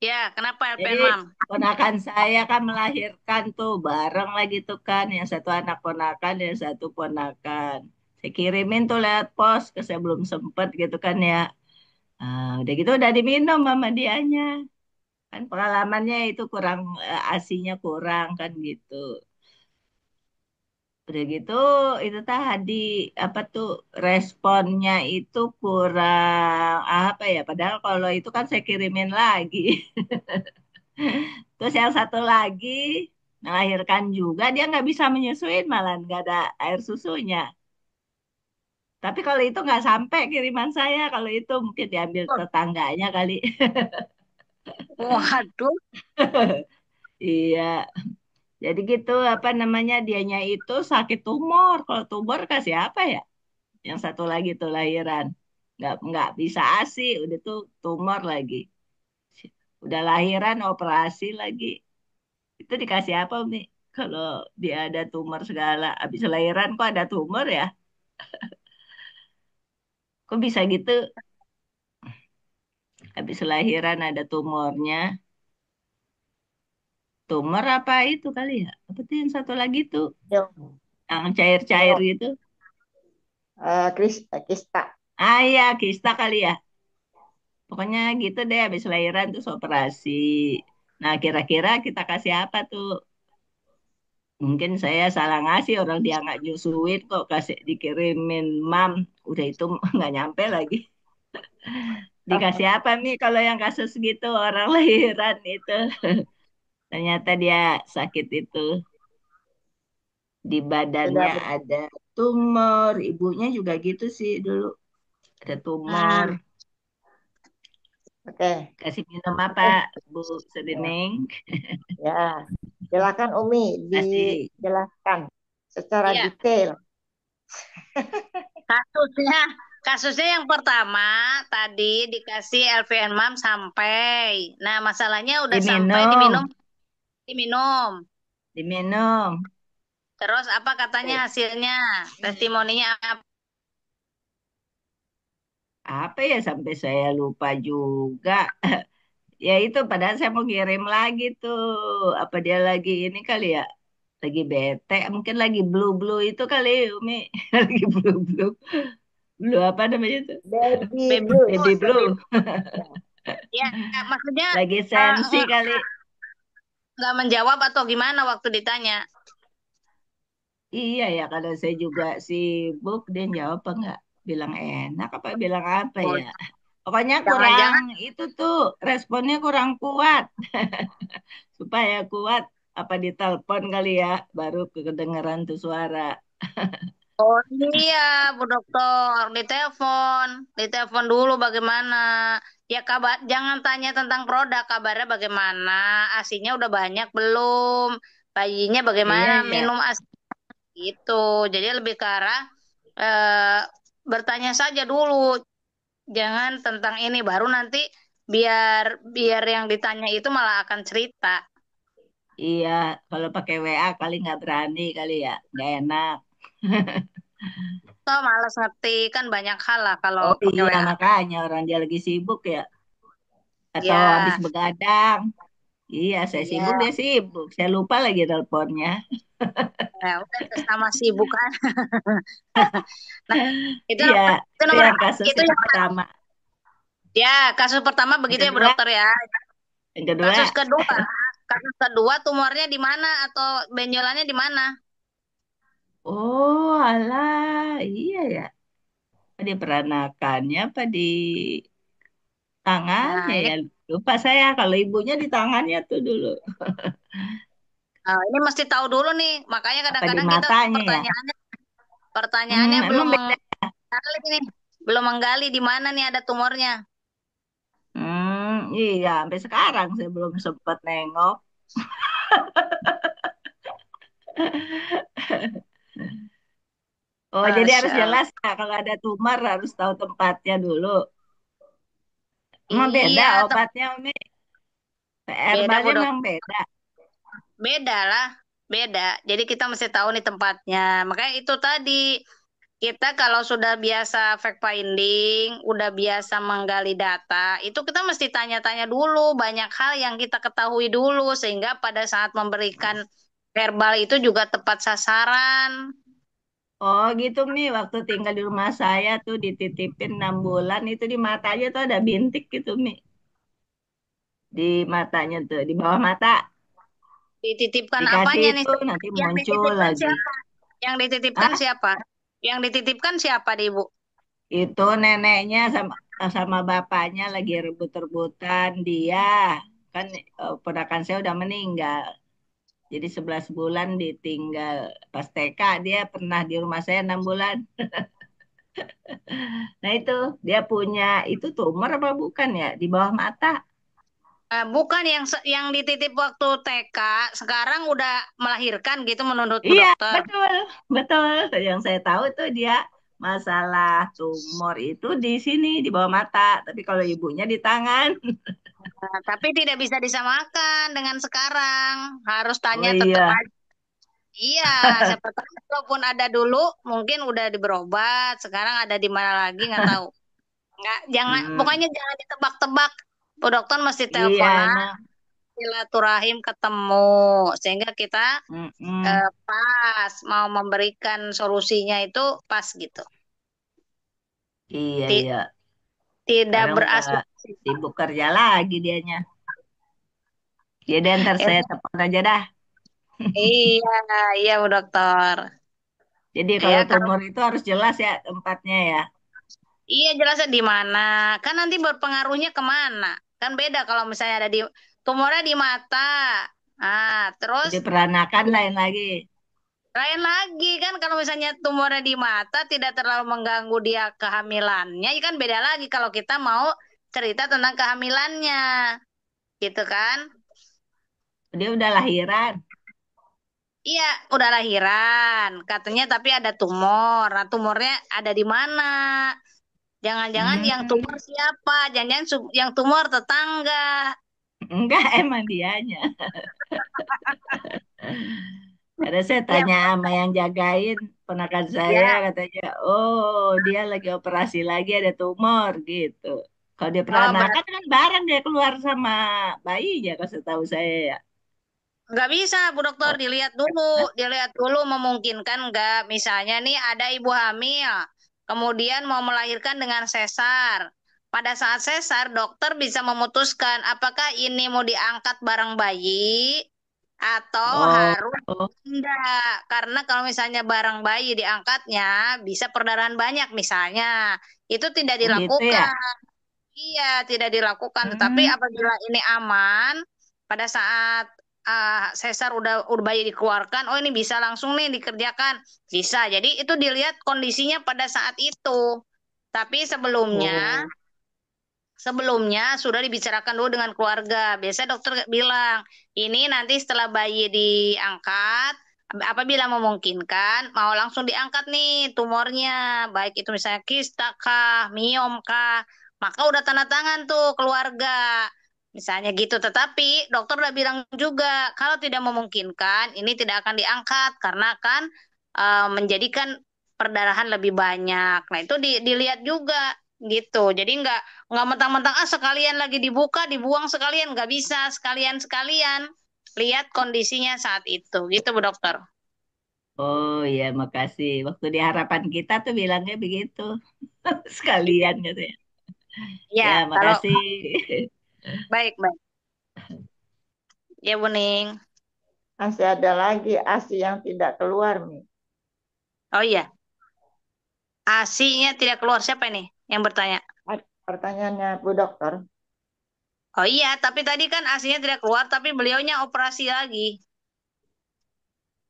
Ya, kenapa Jadi LPN Mam? ponakan saya kan melahirkan tuh bareng lagi tuh kan, yang satu anak ponakan, yang satu ponakan. Saya kirimin tuh lewat pos, ke saya belum sempet gitu kan ya. Udah gitu udah diminum sama dianya. Kan pengalamannya itu kurang, asinya kurang kan gitu. Udah gitu itu tadi apa tuh responnya itu kurang apa ya? Padahal kalau itu kan saya kirimin lagi. Terus yang satu lagi melahirkan juga dia nggak bisa menyusuin malah nggak ada air susunya. Tapi kalau itu nggak sampai kiriman saya, kalau itu mungkin diambil tetangganya kali. Waduh, Iya, jadi gitu apa namanya dianya itu sakit tumor. Kalau tumor kasih apa ya? Yang satu lagi tuh lahiran nggak bisa ASI, udah tuh tumor lagi. Udah lahiran operasi lagi. Itu dikasih apa, Umi? Kalau dia ada tumor segala. Habis lahiran kok ada tumor ya? Kok bisa gitu? Habis lahiran ada tumornya. Tumor apa itu kali ya? Apa tuh yang satu lagi tuh? Hidung, Yang cair-cair hidung, gitu. kista. Ah iya, kista kali ya. Pokoknya gitu deh, habis lahiran terus operasi. Nah, kira-kira kita kasih apa tuh? Mungkin saya salah ngasih, orang dia nggak nyusuin kok, kasih dikirimin mam. Udah itu nggak nyampe lagi. Dikasih apa nih kalau yang kasus gitu, orang lahiran itu. Ternyata dia sakit itu. Di Sudah badannya ada tumor. Ibunya juga gitu sih dulu. Ada tumor. Hmm. oke. Kasih minum apa, Oke. Bu Ya, Sedening? ya. Silakan Umi Kasih. dijelaskan secara Iya, detail. kasusnya kasusnya yang pertama tadi dikasih LVN MAM sampai. Nah, masalahnya udah sampai diminum, Diminum. diminum. Diminum. Terus apa katanya Oke. hasilnya? Testimoninya apa? Apa ya sampai saya lupa juga. Ya itu padahal saya mau kirim lagi tuh. Apa dia lagi ini kali ya? Lagi bete, mungkin lagi blue-blue itu kali, Umi. Lagi blue-blue. Blue apa namanya tuh? Baby Baby blue. food, Baby baby blue. food. Ya, maksudnya Lagi eh, sensi kali. nggak menjawab atau gimana waktu ditanya? Iya ya, kalau saya juga sibuk, dia jawab apa enggak? Bilang enak apa bilang apa Oh, ya? Pokoknya kurang jangan-jangan itu tuh responnya kurang kuat. Supaya kuat apa ditelepon kali ya, baru kedengeran tuh suara. oh iya, Bu Dokter, ditelepon dulu bagaimana. Ya kabar, jangan tanya tentang produk, kabarnya bagaimana, asinya udah banyak belum, bayinya bagaimana, Iya ya. minum asi itu. Jadi lebih ke arah eh, bertanya saja dulu, jangan tentang ini, baru nanti biar biar yang ditanya itu malah akan cerita. Iya, kalau pakai WA kali nggak berani kali ya, nggak enak. Toh malas ngetik kan banyak hal lah kalau Oh pakai iya, WA. makanya orang dia lagi sibuk ya, atau habis Ya, begadang. Iya, saya ya. sibuk, dia sibuk. Saya lupa lagi teleponnya. Ya, udah sama sibuk kan. Nah, itu Iya, itu itu nomor yang kasus itu yang yang pertama. kasus pertama Yang begitu ya Bu kedua, Dokter ya. yang kedua, Kasus kedua, kasus kedua tumornya di mana atau benjolannya di mana? oh alah, iya ya. Di peranakannya apa di Nah, tangannya ini ya? Lupa saya kalau ibunya di tangannya tuh dulu. ini mesti tahu dulu nih. Makanya Apa di kadang-kadang kita matanya ya? pertanyaannya belum Emang beda. menggali nih, belum menggali di mana nih ada tumornya. Iya, sampai sekarang saya belum sempat nengok. Oh, jadi harus Masya Allah. jelas ya kalau ada tumor harus tahu tempatnya dulu. Emang beda Iya, obatnya, Umi? beda Bu Herbalnya Dok. emang beda. Beda lah, beda. Jadi kita mesti tahu nih tempatnya. Makanya itu tadi kita kalau sudah biasa fact finding, udah biasa menggali data, itu kita mesti tanya-tanya dulu banyak hal yang kita ketahui dulu sehingga pada saat memberikan verbal itu juga tepat sasaran. Oh gitu Mi, waktu tinggal di rumah saya tuh dititipin 6 bulan itu di matanya tuh ada bintik gitu Mi. Di matanya tuh, di bawah mata. Dititipkan Dikasih apanya nih? itu nanti Yang muncul dititipkan lagi. siapa? Yang dititipkan Ah, siapa? Yang dititipkan siapa di Ibu? itu neneknya sama bapaknya lagi rebut-rebutan dia. Kan ponakan saya udah meninggal. Jadi 11 bulan ditinggal. Pas TK dia pernah di rumah saya 6 bulan. Nah itu dia punya itu tumor apa bukan ya di bawah mata. Bukan yang dititip waktu TK, sekarang udah melahirkan gitu menurut Bu Iya, Dokter. betul, betul. Yang saya tahu tuh dia masalah tumor itu di sini di bawah mata, tapi kalau ibunya di tangan. Nah, tapi tidak bisa disamakan dengan sekarang. Harus Oh tanya tetap iya. aja. Iya, siapa tahu walaupun ada dulu, mungkin udah berobat. Sekarang ada di mana lagi nggak tahu. Nggak, jangan, Hmm, pokoknya jangan ditebak-tebak. Bu dokter mesti iya teleponan, emang. silaturahim ketemu, sehingga kita Mm-mm. pas mau memberikan solusinya itu pas gitu. Iya, Ti- iya. Tidak Sekarang udah berasumsi. sibuk kerja lagi dianya. Ya deh, ntar saya telepon aja dah. Iya, iya Bu Dokter. Jadi kalau Ya, kalau tumor itu harus jelas ya tempatnya ya. iya jelasnya di mana. Kan nanti berpengaruhnya kemana. Kan beda kalau misalnya ada di tumornya di mata. Ah, terus Jadi peranakan lain lagi. lain lagi kan kalau misalnya tumornya di mata tidak terlalu mengganggu dia kehamilannya, ya kan beda lagi kalau kita mau cerita tentang kehamilannya, gitu kan? Dia udah lahiran. Iya, udah lahiran. Katanya tapi ada tumor. Nah, tumornya ada di mana? Jangan-jangan yang Hmm, tumor siapa? Jangan-jangan yang tumor tetangga. enggak emang dianya. Karena saya Ya, tanya sama yang jagain ponakan saya, ya. katanya, oh dia lagi operasi lagi ada tumor gitu. Kalau dia Oh, berarti peranakan kan bareng dia keluar sama bayinya, kalau setahu saya ya. nggak bisa, Bu Dokter. Oh, hah? Dilihat dulu memungkinkan nggak. Misalnya nih ada ibu hamil, kemudian mau melahirkan dengan sesar. Pada saat sesar, dokter bisa memutuskan apakah ini mau diangkat bareng bayi atau Oh, harus oh, enggak. Karena kalau misalnya bareng bayi diangkatnya, bisa perdarahan banyak misalnya. Itu tidak oh gitu ya. dilakukan. Iya, tidak dilakukan. Tetapi Hmm, apabila ini aman, pada saat sesar udah bayi dikeluarkan, oh ini bisa langsung nih dikerjakan. Bisa. Jadi itu dilihat kondisinya pada saat itu. Tapi sebelumnya, oh, sebelumnya sudah dibicarakan dulu dengan keluarga. Biasa dokter bilang, ini nanti setelah bayi diangkat, apabila memungkinkan, mau langsung diangkat nih tumornya, baik itu misalnya kista kah, miom kah, maka udah tanda tangan tuh keluarga. Misalnya gitu, tetapi dokter udah bilang juga, kalau tidak memungkinkan, ini tidak akan diangkat karena kan menjadikan perdarahan lebih banyak. Nah, itu dilihat juga gitu. Jadi nggak mentang-mentang sekalian lagi dibuka dibuang sekalian nggak bisa sekalian lihat kondisinya saat itu gitu Bu Dokter. oh ya makasih. Waktu di harapan kita tuh bilangnya begitu. Sekalian gitu ya. Ya, Ya, kalau makasih. baik baik ya Bu Ning. Masih ada lagi ASI yang tidak keluar nih. Oh iya, ASI-nya tidak keluar, siapa ini yang bertanya? Pertanyaannya Bu Dokter, Oh iya, tapi tadi kan ASI-nya tidak keluar tapi beliaunya operasi lagi.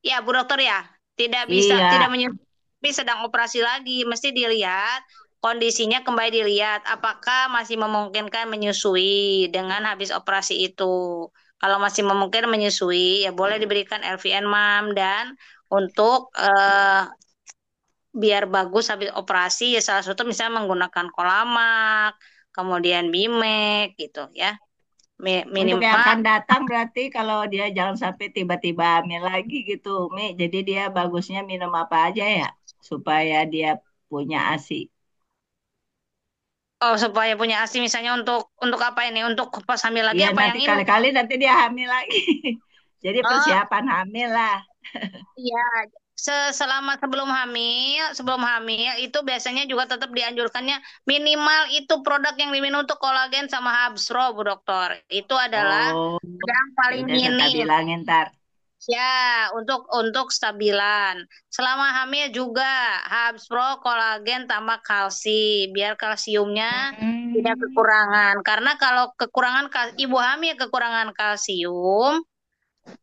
Ya Bu Dokter ya, tidak bisa tidak Iya, menyebut tapi sedang operasi lagi, mesti dilihat kondisinya, kembali dilihat apakah masih memungkinkan menyusui dengan habis operasi itu. Kalau masih memungkinkan menyusui, ya boleh diberikan LVN MAM dan untuk biar bagus habis operasi ya salah satu misalnya menggunakan kolamak, kemudian Bimek gitu ya. untuk yang Minimal akan datang berarti kalau dia jangan sampai tiba-tiba hamil lagi gitu, Mi. Jadi dia bagusnya minum apa aja ya, supaya dia punya ASI. oh supaya punya ASI misalnya untuk apa ini? Untuk pas hamil lagi Iya, apa nanti yang ini? kali-kali nanti dia hamil lagi. Jadi Oh, persiapan hamil lah. iya, selama sebelum hamil itu biasanya juga tetap dianjurkannya minimal itu produk yang diminum untuk kolagen sama Habsro, Bu Dokter. Itu adalah Oh, yang ya paling udah saya tak minim. bilangin ntar. Ya, untuk stabilan. Selama hamil juga Habsro kolagen tambah kalsi, biar kalsiumnya tidak Hmm, kekurangan. Karena kalau kekurangan ibu hamil kekurangan kalsium,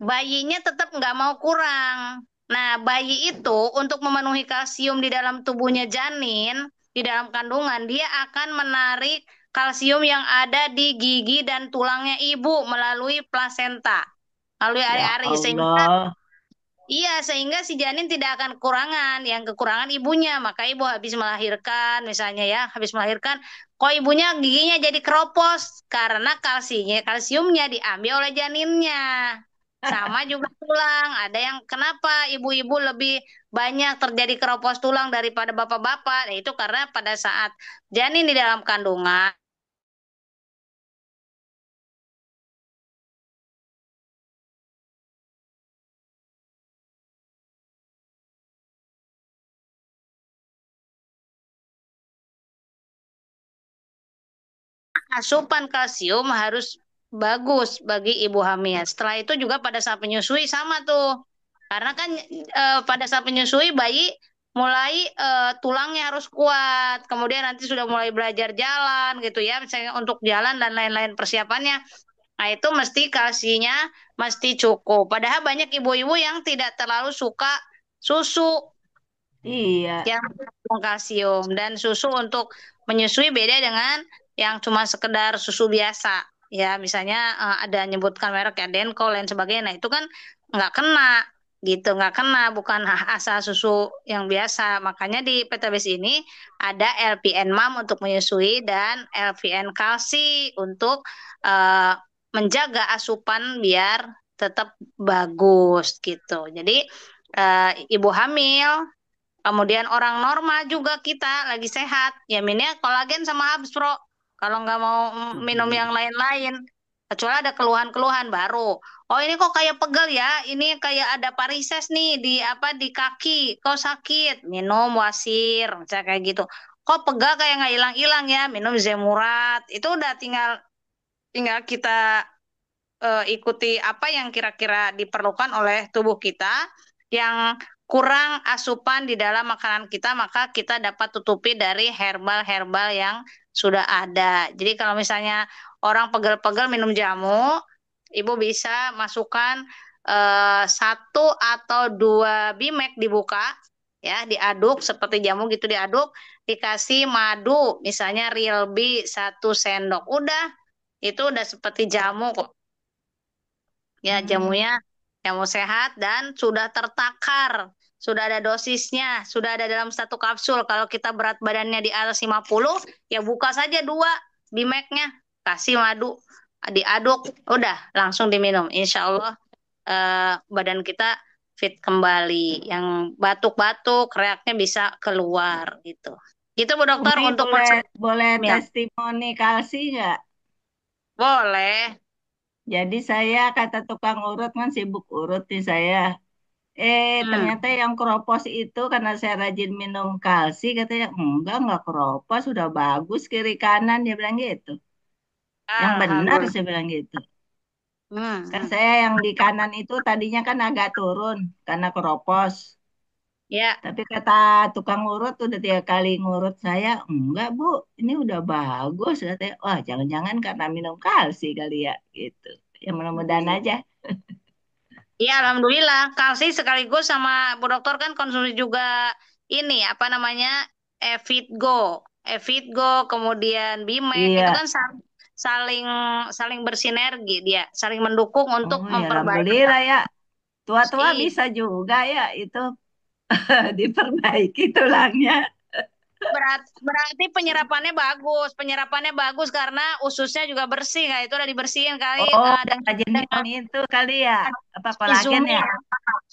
bayinya tetap nggak mau kurang. Nah, bayi itu untuk memenuhi kalsium di dalam tubuhnya janin, di dalam kandungan, dia akan menarik kalsium yang ada di gigi dan tulangnya ibu melalui plasenta, melalui ya ari-ari. Sehingga Allah. Iya, sehingga si janin tidak akan kekurangan, yang kekurangan ibunya. Maka ibu habis melahirkan, misalnya ya, habis melahirkan, kok ibunya giginya jadi keropos karena kalsiumnya diambil oleh janinnya. Sama juga tulang. Ada yang kenapa ibu-ibu lebih banyak terjadi keropos tulang daripada bapak-bapak? Nah, itu karena pada saat janin di dalam kandungan asupan kalsium harus bagus bagi ibu hamil. Setelah itu juga pada saat menyusui sama tuh. Karena kan pada saat menyusui bayi mulai tulangnya harus kuat. Kemudian nanti sudah mulai belajar jalan gitu ya, misalnya untuk jalan dan lain-lain persiapannya. Nah, itu mesti kalsinya mesti cukup. Padahal banyak ibu-ibu yang tidak terlalu suka susu Iya. yang mengandung kalsium dan susu untuk menyusui beda dengan yang cuma sekedar susu biasa ya misalnya ada nyebutkan merek ya Denko lain sebagainya nah itu kan nggak kena gitu nggak kena bukan asal susu yang biasa makanya di PTBS ini ada LPN MAM untuk menyusui dan LPN kalsi untuk eh, menjaga asupan biar tetap bagus gitu jadi ibu hamil kemudian orang normal juga kita lagi sehat, ya minumnya kolagen sama Habs, Bro. Kalau nggak mau minum yang lain-lain, kecuali ada keluhan-keluhan baru. Oh ini kok kayak pegel ya, ini kayak ada varises nih di apa di kaki, kok sakit, minum wasir, misalnya kayak gitu. Kok pegal kayak nggak hilang-hilang ya, minum Zemurat. Itu udah tinggal tinggal kita ikuti apa yang kira-kira diperlukan oleh tubuh kita yang kurang asupan di dalam makanan kita maka kita dapat tutupi dari herbal-herbal yang sudah ada. Jadi kalau misalnya orang pegel-pegel minum jamu, ibu bisa masukkan satu atau dua bimek dibuka ya diaduk seperti jamu gitu diaduk dikasih madu misalnya Real B 1 sendok udah itu udah seperti jamu kok ya Hmm. jamu sehat dan sudah tertakar, sudah ada dosisnya, sudah ada dalam 1 kapsul. Kalau kita berat badannya di atas 50, ya buka saja dua Bimeknya, kasih madu, diaduk, udah langsung diminum. Insya Allah badan kita fit kembali. Yang batuk-batuk, reaknya bisa keluar gitu. Gitu Bu Dokter Umi untuk boleh konsumsi boleh hamil. testimoni kalsi nggak? Boleh. Jadi saya kata tukang urut kan sibuk urut nih saya. Hmm. Ternyata yang keropos itu karena saya rajin minum kalsi katanya enggak keropos sudah bagus kiri kanan dia bilang gitu. Yang benar Alhamdulillah. saya bilang gitu. Kan Hmm. saya yang di kanan itu tadinya kan agak turun karena keropos. Ya. Tapi kata tukang urut udah 3 kali ngurut saya, enggak Bu, ini udah bagus katanya. Wah jangan-jangan karena minum kalsi kali ya gitu. Ya mudah-mudahan Iya. aja. Iya, alhamdulillah. Kalsi sekaligus sama Bu Dokter kan konsumsi juga ini apa namanya Evitgo, Evitgo, kemudian Bimek itu Iya. kan saling saling bersinergi dia, saling mendukung untuk Oh ya memperbaiki. alhamdulillah ya. Tua-tua Iya, bisa juga ya itu diperbaiki tulangnya. berarti penyerapannya bagus karena ususnya juga bersih, kayak itu udah dibersihin kali Oh, udah dan rajin minum itu kali ya. Apa kolagen Izumi, ya?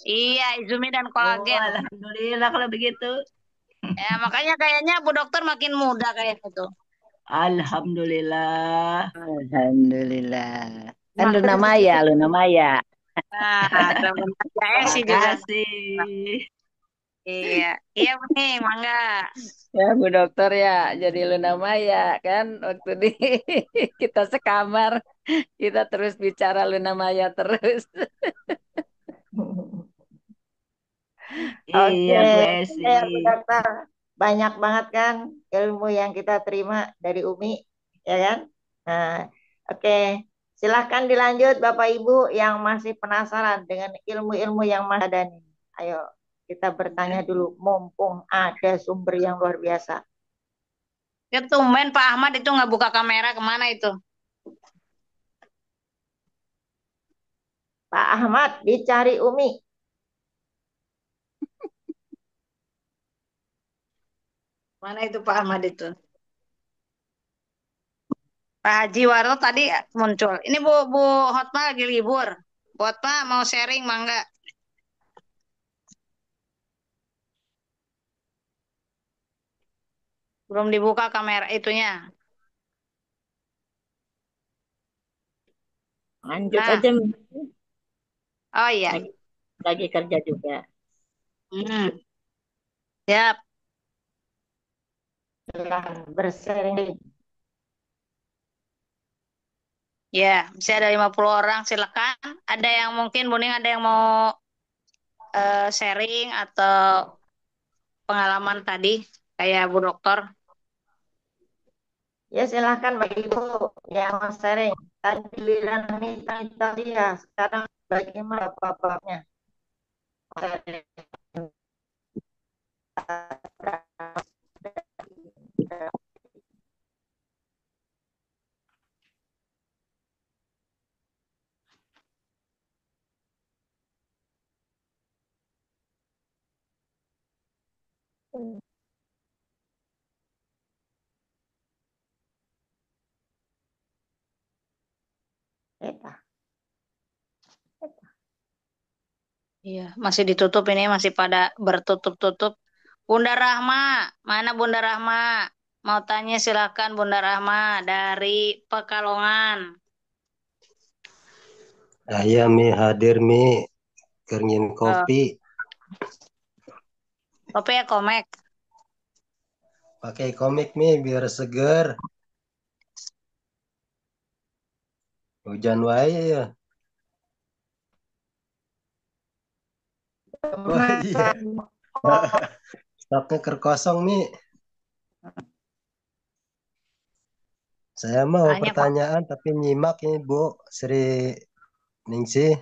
iya Izumi dan Oh, kolagen. alhamdulillah kalau begitu. Ya makanya kayaknya Bu Dokter makin muda kayak gitu. Alhamdulillah. Alhamdulillah. Kan Mak- Luna Maya. Nah, teman saya sih juga. Makasih. Iya, iya nih, mangga. Ya, Bu Dokter ya, jadi Luna Maya kan waktu di kita sekamar, kita terus bicara Luna Maya terus. Oke, Iya, Bu Esi. oke, Bu Dokter. Banyak banget kan ilmu yang kita terima dari Umi, ya kan? Nah, oke. Silahkan dilanjut Bapak Ibu yang masih penasaran dengan ilmu-ilmu yang masih ada nih. Ayo, kita bertanya dulu, mumpung ada sumber yang luar biasa. Ya tumben Pak Ahmad itu nggak buka kamera kemana itu? Pak Ahmad, dicari Umi. Mana itu Pak Ahmad itu? Pak Haji Warno tadi muncul. Ini Bu Hotma lagi libur. Bu Hotma mau sharing mangga? Belum dibuka kamera itunya. Lanjut Nah, aja, oh iya. lagi kerja juga. Siap. Silahkan bersharing. Ya, bisa ada 50 orang, silakan. Ada yang mungkin Buning ada yang mau sharing atau pengalaman tadi kayak Bu Dokter. Ya silahkan Bapak Ibu yang mau sharing. Tadi giliran Nita tadi ya, sekarang bagaimana Bapaknya? Eta. Iya, masih ditutup ini, masih pada bertutup-tutup. Bunda Rahma, mana Bunda Rahma? Mau tanya silakan Bunda Rahma dari Pekalongan. Saya Mi hadir Mi keringin kopi Kopi ya komek. pakai komik Mi biar seger. Hujan wae ya. Oh iya. Stoknya kosong Mi. Saya mau Tanya Pak. pertanyaan tapi nyimak ini Bu Sri Ningsih.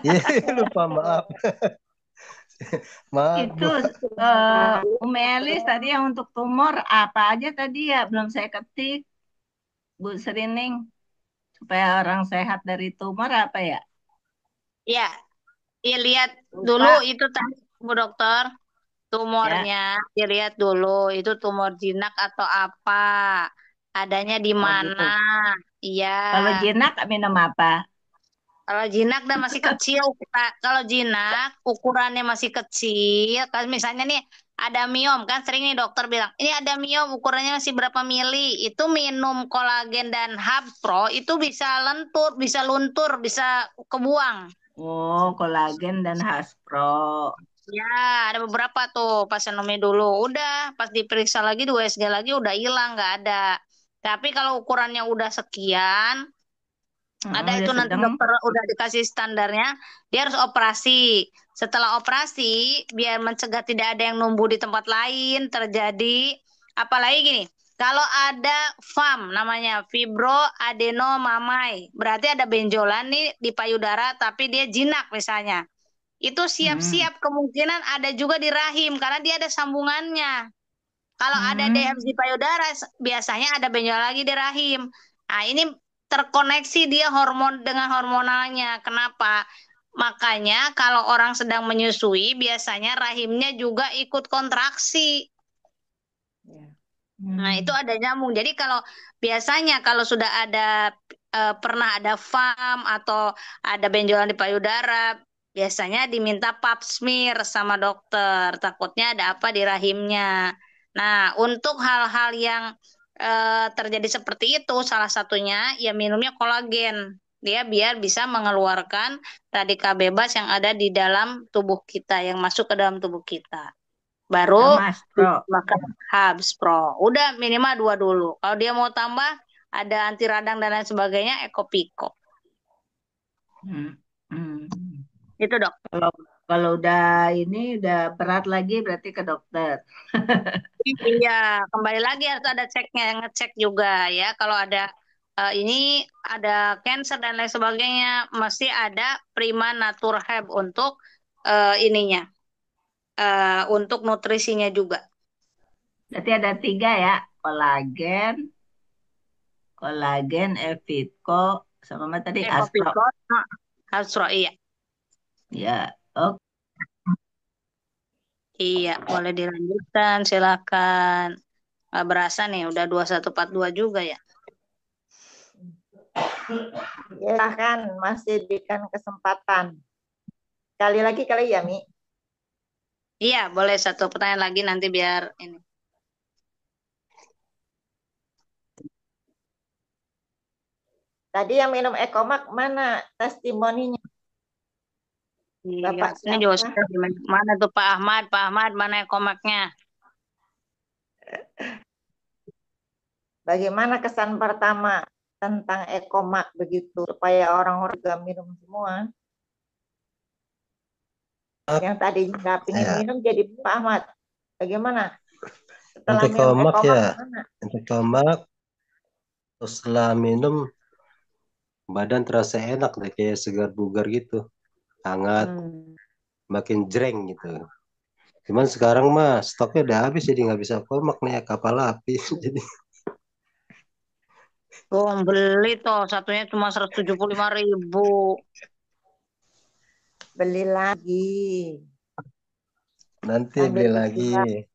Iya lupa maaf. Maaf Itu Bu. Umi Elis tadi yang untuk tumor apa aja tadi ya belum saya ketik Bu Serining supaya orang sehat dari tumor apa ya? Ya, ya lihat dulu Lupa itu tadi Bu Dokter. ya. Tumornya dilihat dulu itu tumor jinak atau apa. Adanya di Oh mana? gitu. Iya. Kalau jinak minum apa? Kalau jinak dan masih kecil, kalau jinak ukurannya masih kecil, kan misalnya nih ada miom kan sering nih dokter bilang, ini ada miom ukurannya masih berapa mili, itu minum kolagen dan Hub Pro itu bisa lentur, bisa luntur, bisa kebuang. Oh, kolagen dan Haspro. Ya, ada beberapa tuh pasien Umi dulu. Udah, pas diperiksa lagi di USG lagi udah hilang, nggak ada. Tapi kalau ukurannya udah sekian, ada Udah itu nanti sedang. dokter udah dikasih standarnya, dia harus operasi. Setelah operasi, biar mencegah tidak ada yang numbuh di tempat lain terjadi. Apalagi gini, kalau ada FAM namanya fibroadenomamai, berarti ada benjolan nih di payudara tapi dia jinak misalnya. Itu Hmm. siap-siap kemungkinan ada juga di rahim karena dia ada sambungannya. Kalau ada DMS di Hmm. payudara, biasanya ada benjolan lagi di rahim. Nah, ini terkoneksi dia hormon dengan hormonalnya. Kenapa? Makanya kalau orang sedang menyusui, biasanya rahimnya juga ikut kontraksi. Nah, itu Hmm. ada nyambung. Jadi kalau biasanya kalau sudah ada pernah ada FAM atau ada benjolan di payudara, biasanya diminta pap smear sama dokter. Takutnya ada apa di rahimnya. Nah, untuk hal-hal yang terjadi seperti itu, salah satunya ya minumnya kolagen. Dia biar bisa mengeluarkan radikal bebas yang ada di dalam tubuh kita, yang masuk ke dalam tubuh kita. Baru Sama Haspro. makan Habs Pro. Udah minimal 2 dulu. Kalau dia mau tambah, ada anti radang dan lain sebagainya, Eko Piko. Hmm. Hmm. Itu dok. Kalau kalau udah ini udah berat lagi berarti ke dokter. Iya, kembali lagi harus ada ceknya, ngecek juga ya. Kalau ada ini ada cancer dan lain sebagainya, mesti ada Prima Nature Herb untuk ininya, untuk nutrisinya juga. Berarti ada 3 ya, kolagen, Evitco, sama apa tadi Eko Aspro. Piko, Habs Pro, iya. Ya, oke. Iya, boleh dilanjutkan, silakan. Nggak berasa nih, udah 21.42 juga ya. Ya kan, masih diberikan kesempatan. Sekali lagi kali ya, Mi. Iya, boleh satu pertanyaan lagi nanti biar ini. Tadi yang minum Ekomak mana testimoninya? Iya, Bapak ini juga siapa? sudah mana tuh Pak Ahmad? Pak Ahmad, mana komaknya? Bagaimana kesan pertama tentang Ekomak begitu supaya orang-orang juga minum semua? Yang tadi nggak pingin Ya, minum jadi Pak Ahmad. Bagaimana? Setelah untuk minum tomak Ekomak ya, gimana? untuk tomak setelah minum badan terasa enak deh, kayak segar bugar gitu, hangat, Hmm. makin jreng gitu. Cuman sekarang mah stoknya udah habis jadi nggak bisa tomak nih ya, kapal api. Jadi Tuh, beli tuh, satunya cuma 175.000. Beli lagi. nanti Sambil beli lagi. istirahat.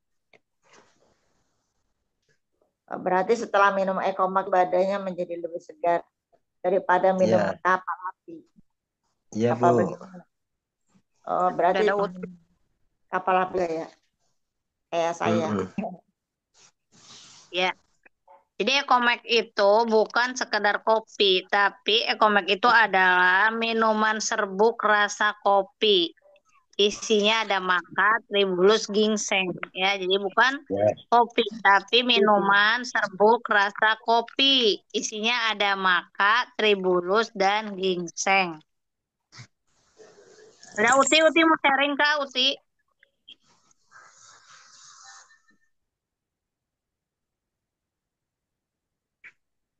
Berarti setelah minum Ekomak badannya menjadi lebih segar daripada minum Ya, kapal api. iya Apa Bu. bagaimana? Oh, Udah berarti ada kapal api ya, kayak saya. Mm-mm. ya. Jadi Ekomek itu bukan sekedar kopi, tapi Ekomek itu adalah minuman serbuk rasa kopi. Isinya ada maka, tribulus, ginseng. Ya, jadi bukan Ya, kopi, tapi minuman serbuk rasa kopi. Isinya ada maka, tribulus, dan ginseng. Udah Uti mau sharing Kak, Uti?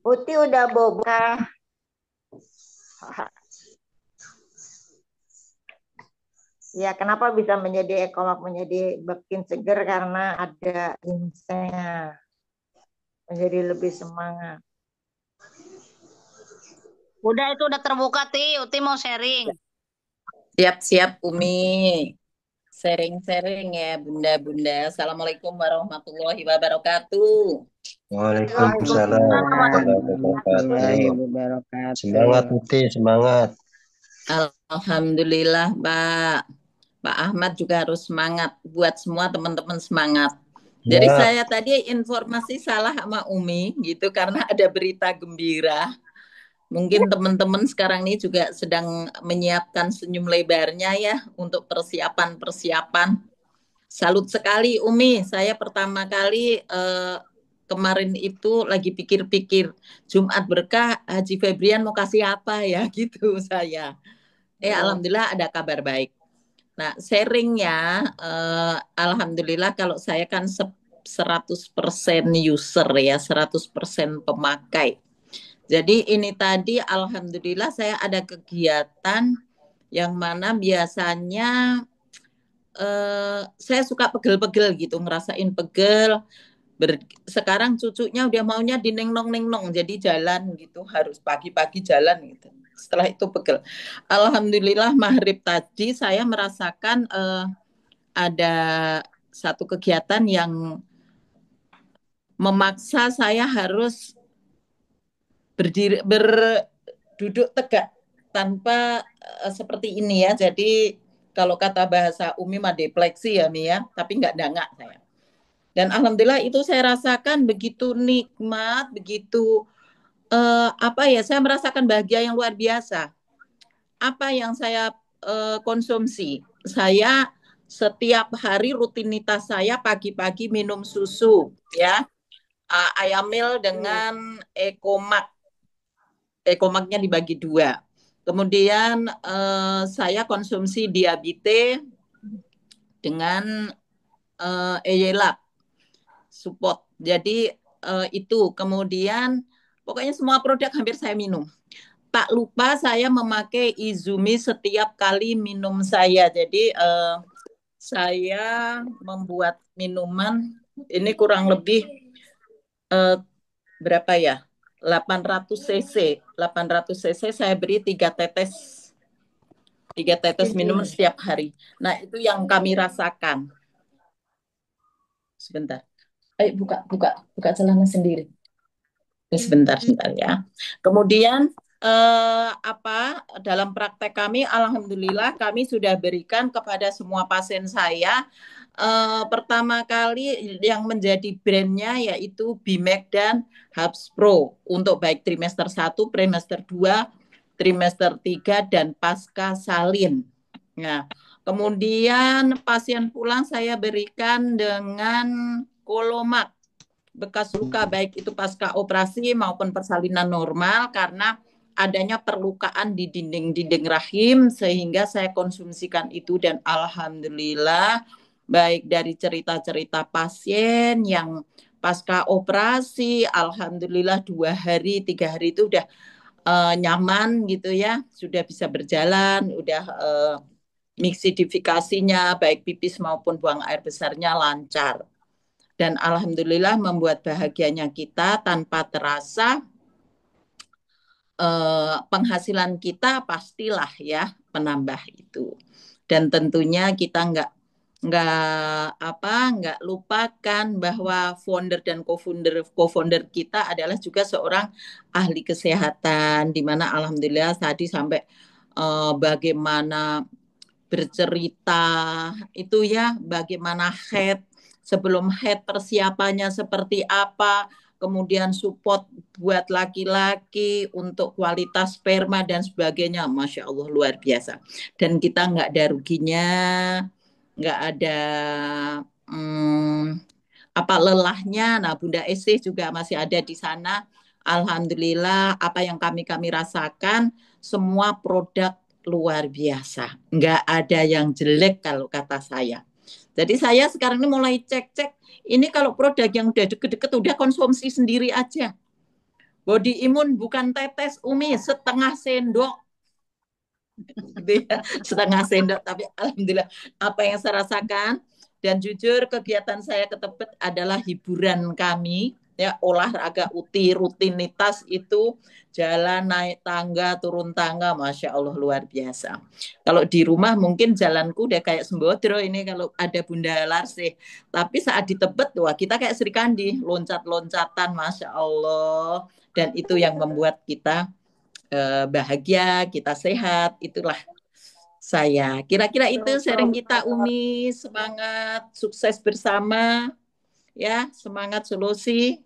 Uti udah boba. Ya, kenapa bisa menjadi Ekomak menjadi bikin seger karena ada ginsengnya. Menjadi lebih semangat. Udah itu udah terbuka, Ti. Uti mau sharing. Siap-siap Umi. Sharing-sharing ya Bunda-Bunda. Assalamualaikum warahmatullahi wabarakatuh. Waalaikumsalam Waalaikumsalam. warahmatullahi Warahmatullahi wabarakatuh. Semangat wabarakatuh. Uti, semangat. Alhamdulillah Pak. Pak Ahmad juga harus semangat. Buat semua teman-teman semangat. Jadi Ya, saya tadi informasi salah sama Umi gitu karena ada berita gembira. Mungkin teman-teman sekarang ini juga sedang menyiapkan senyum lebarnya ya untuk persiapan-persiapan. Salut sekali Umi, saya pertama kali kemarin itu lagi pikir-pikir Jumat Berkah Haji Febrian mau kasih apa ya gitu saya. Alhamdulillah ada kabar baik. Nah sharingnya alhamdulillah kalau saya kan 100% user ya, 100% pemakai. Jadi ini tadi alhamdulillah saya ada kegiatan yang mana biasanya saya suka pegel-pegel gitu, ngerasain pegel. Sekarang cucunya udah maunya dinengnong-nengnong, jadi jalan gitu, harus pagi-pagi jalan gitu. Setelah itu pegel. Alhamdulillah maghrib tadi saya merasakan ada satu kegiatan yang memaksa saya harus berduduk tegak tanpa seperti ini ya. Jadi kalau kata bahasa Umi mah defleksi ya Mi ya, tapi nggak dangak saya. Dan alhamdulillah itu saya rasakan begitu nikmat, begitu apa ya, saya merasakan bahagia yang luar biasa. Apa yang saya konsumsi? Saya setiap hari rutinitas saya pagi-pagi minum susu ya. Ayamil dengan Ekomak. Ekomaknya dibagi dua. Kemudian saya konsumsi diabetes dengan Eyelab support. Jadi itu kemudian pokoknya semua produk hampir saya minum. Tak lupa saya memakai Izumi setiap kali minum saya. Jadi saya membuat minuman ini kurang lebih berapa ya? 800 cc. 800 cc saya beri 3 tetes. 3 tetes minuman setiap hari. Nah, itu yang kami rasakan. sebentar. Ayo buka celana sendiri. Sebentar ya. Kemudian dalam praktek kami, alhamdulillah kami sudah berikan kepada semua pasien saya pertama kali yang menjadi brandnya yaitu Bimek dan Hubs Pro untuk baik trimester 1, trimester 2, trimester 3 dan pasca salin. Nah, kemudian pasien pulang saya berikan dengan Kolomak bekas luka baik itu pasca operasi maupun persalinan normal karena adanya perlukaan di dinding-dinding rahim sehingga saya konsumsikan itu dan alhamdulillah baik dari cerita-cerita pasien yang pasca operasi alhamdulillah 2 hari 3 hari itu udah nyaman gitu ya, sudah bisa berjalan, udah miksidifikasinya baik pipis maupun buang air besarnya lancar. Dan alhamdulillah membuat bahagianya kita tanpa terasa penghasilan kita pastilah ya menambah itu. Dan tentunya kita nggak lupakan bahwa founder dan co-founder kita adalah juga seorang ahli kesehatan di mana alhamdulillah tadi sampai bagaimana bercerita itu ya, bagaimana head sebelum head persiapannya seperti apa, kemudian support buat laki-laki untuk kualitas sperma dan sebagainya, Masya Allah luar biasa. Dan kita nggak ada ruginya, nggak ada lelahnya. Nah, Bunda Esi juga masih ada di sana. Alhamdulillah, apa yang kami rasakan, semua produk luar biasa. Nggak ada yang jelek kalau kata saya. Jadi saya sekarang ini mulai cek-cek, ini kalau produk yang udah deket-deket, udah konsumsi sendiri aja. Body imun bukan tetes, Umi, setengah sendok. Setengah sendok, tapi alhamdulillah apa yang saya rasakan, dan jujur kegiatan saya ke Tebet adalah hiburan kami, ya olahraga rutinitas itu jalan naik tangga turun tangga Masya Allah luar biasa. Kalau di rumah mungkin jalanku udah kayak Sembodro ini kalau ada Bunda Larsih, tapi saat di Tebet wah kita kayak Sri Kandi loncat-loncatan Masya Allah, dan itu yang membuat kita bahagia, kita sehat. Itulah saya kira-kira itu sharing kita Umi. Semangat, sukses bersama ya, semangat solusi,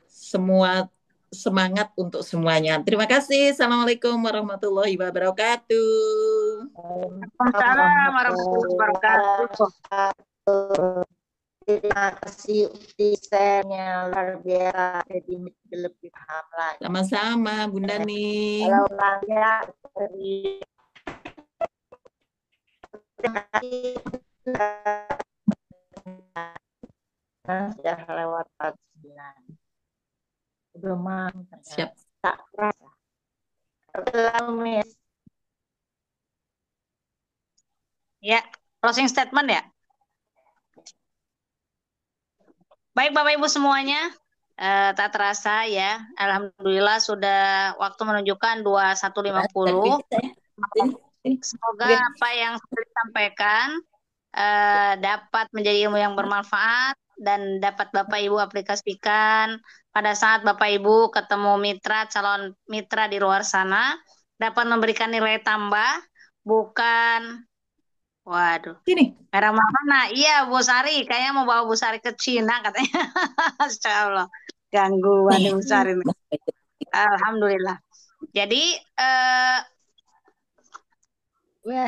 semua semangat untuk semuanya. Terima kasih. Assalamualaikum warahmatullahi wabarakatuh. Waalaikumsalam warahmatullahi wabarakatuh. Terima kasih desainnya luar biasa, jadi lebih paham lagi. Sama-sama Bunda nih. Kalau orangnya terima kasih sudah lewat 49. Belum Siap. Tak terasa. Miss. Ya, closing statement ya. Baik Bapak Ibu semuanya, tak terasa ya, alhamdulillah sudah waktu menunjukkan 21.50. Semoga apa yang sudah disampaikan dapat menjadi ilmu yang bermanfaat dan dapat Bapak Ibu aplikasikan pada saat Bapak Ibu ketemu mitra, calon mitra di luar sana, dapat memberikan nilai tambah, bukan waduh. Sini. Merah mana? Iya, Bu Sari. Kayaknya mau bawa Bu Sari ke Cina katanya. Insya Allah. Gangguan Bu Sari. Alhamdulillah. Jadi,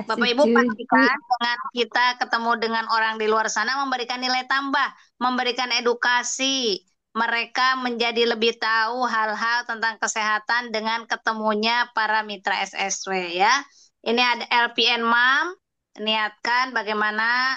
Bapak Ibu pastikan dengan kita ketemu dengan orang di luar sana memberikan nilai tambah, memberikan edukasi. Mereka menjadi lebih tahu hal-hal tentang kesehatan dengan ketemunya para mitra SSW ya. Ini ada LPN Mom. Niatkan bagaimana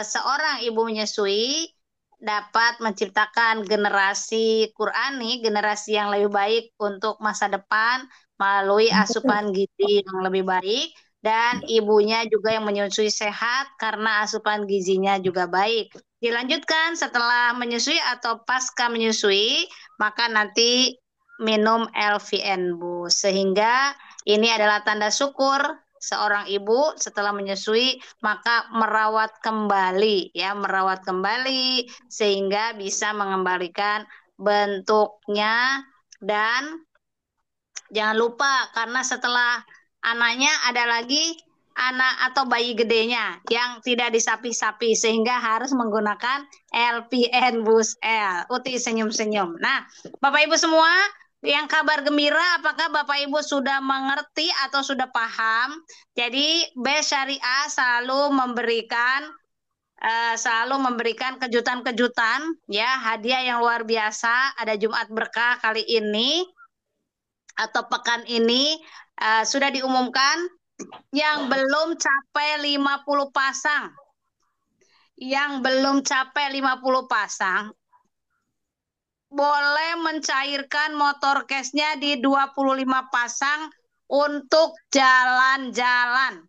seorang ibu menyusui dapat menciptakan generasi Qurani, generasi yang lebih baik untuk masa depan melalui asupan gizi yang lebih baik, dan ibunya juga yang menyusui sehat karena asupan gizinya juga baik. Dilanjutkan setelah menyusui atau pasca menyusui, maka nanti minum LVN Bu, sehingga ini adalah tanda syukur seorang ibu setelah menyusui maka merawat kembali ya, merawat kembali sehingga bisa mengembalikan bentuknya. Dan jangan lupa karena setelah anaknya ada lagi anak atau bayi gedenya yang tidak disapi-sapi sehingga harus menggunakan LPN Bus L. Uti senyum-senyum. Nah, Bapak Ibu semua, yang kabar gembira, apakah Bapak Ibu sudah mengerti atau sudah paham? Jadi, Bank Syariah selalu memberikan kejutan-kejutan ya, hadiah yang luar biasa. Ada Jumat Berkah kali ini atau pekan ini sudah diumumkan yang belum capai 50 pasang. Yang belum capai 50 pasang boleh mencairkan motor cashnya di 25 pasang untuk jalan-jalan.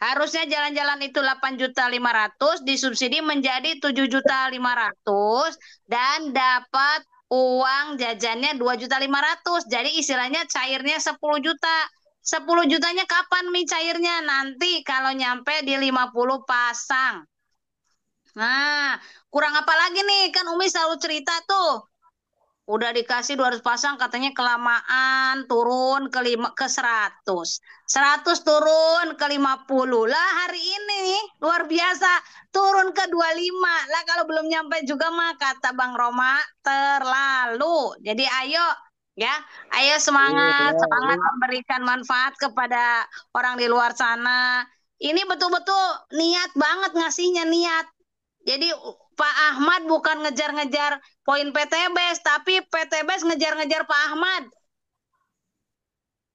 Harusnya jalan-jalan itu 8.500.000 disubsidi menjadi 7.500.000 dan dapat uang jajannya 2.500.000. Jadi istilahnya cairnya 10 juta. 10 jutanya kapan Mi cairnya? Nanti kalau nyampe di 50 pasang. Nah, kurang apa lagi nih? Kan Umi selalu cerita tuh. Udah dikasih 200 pasang katanya kelamaan, turun ke 100. 100 turun ke 50. Lah hari ini nih luar biasa turun ke 25. Lah kalau belum nyampe juga mah kata Bang Roma terlalu. Jadi ayo ya, ayo semangat memberikan manfaat kepada orang di luar sana. Ini betul-betul niat banget ngasihnya, niat. Jadi Pak Ahmad bukan ngejar-ngejar poin PTBS, tapi PTBS ngejar-ngejar Pak Ahmad.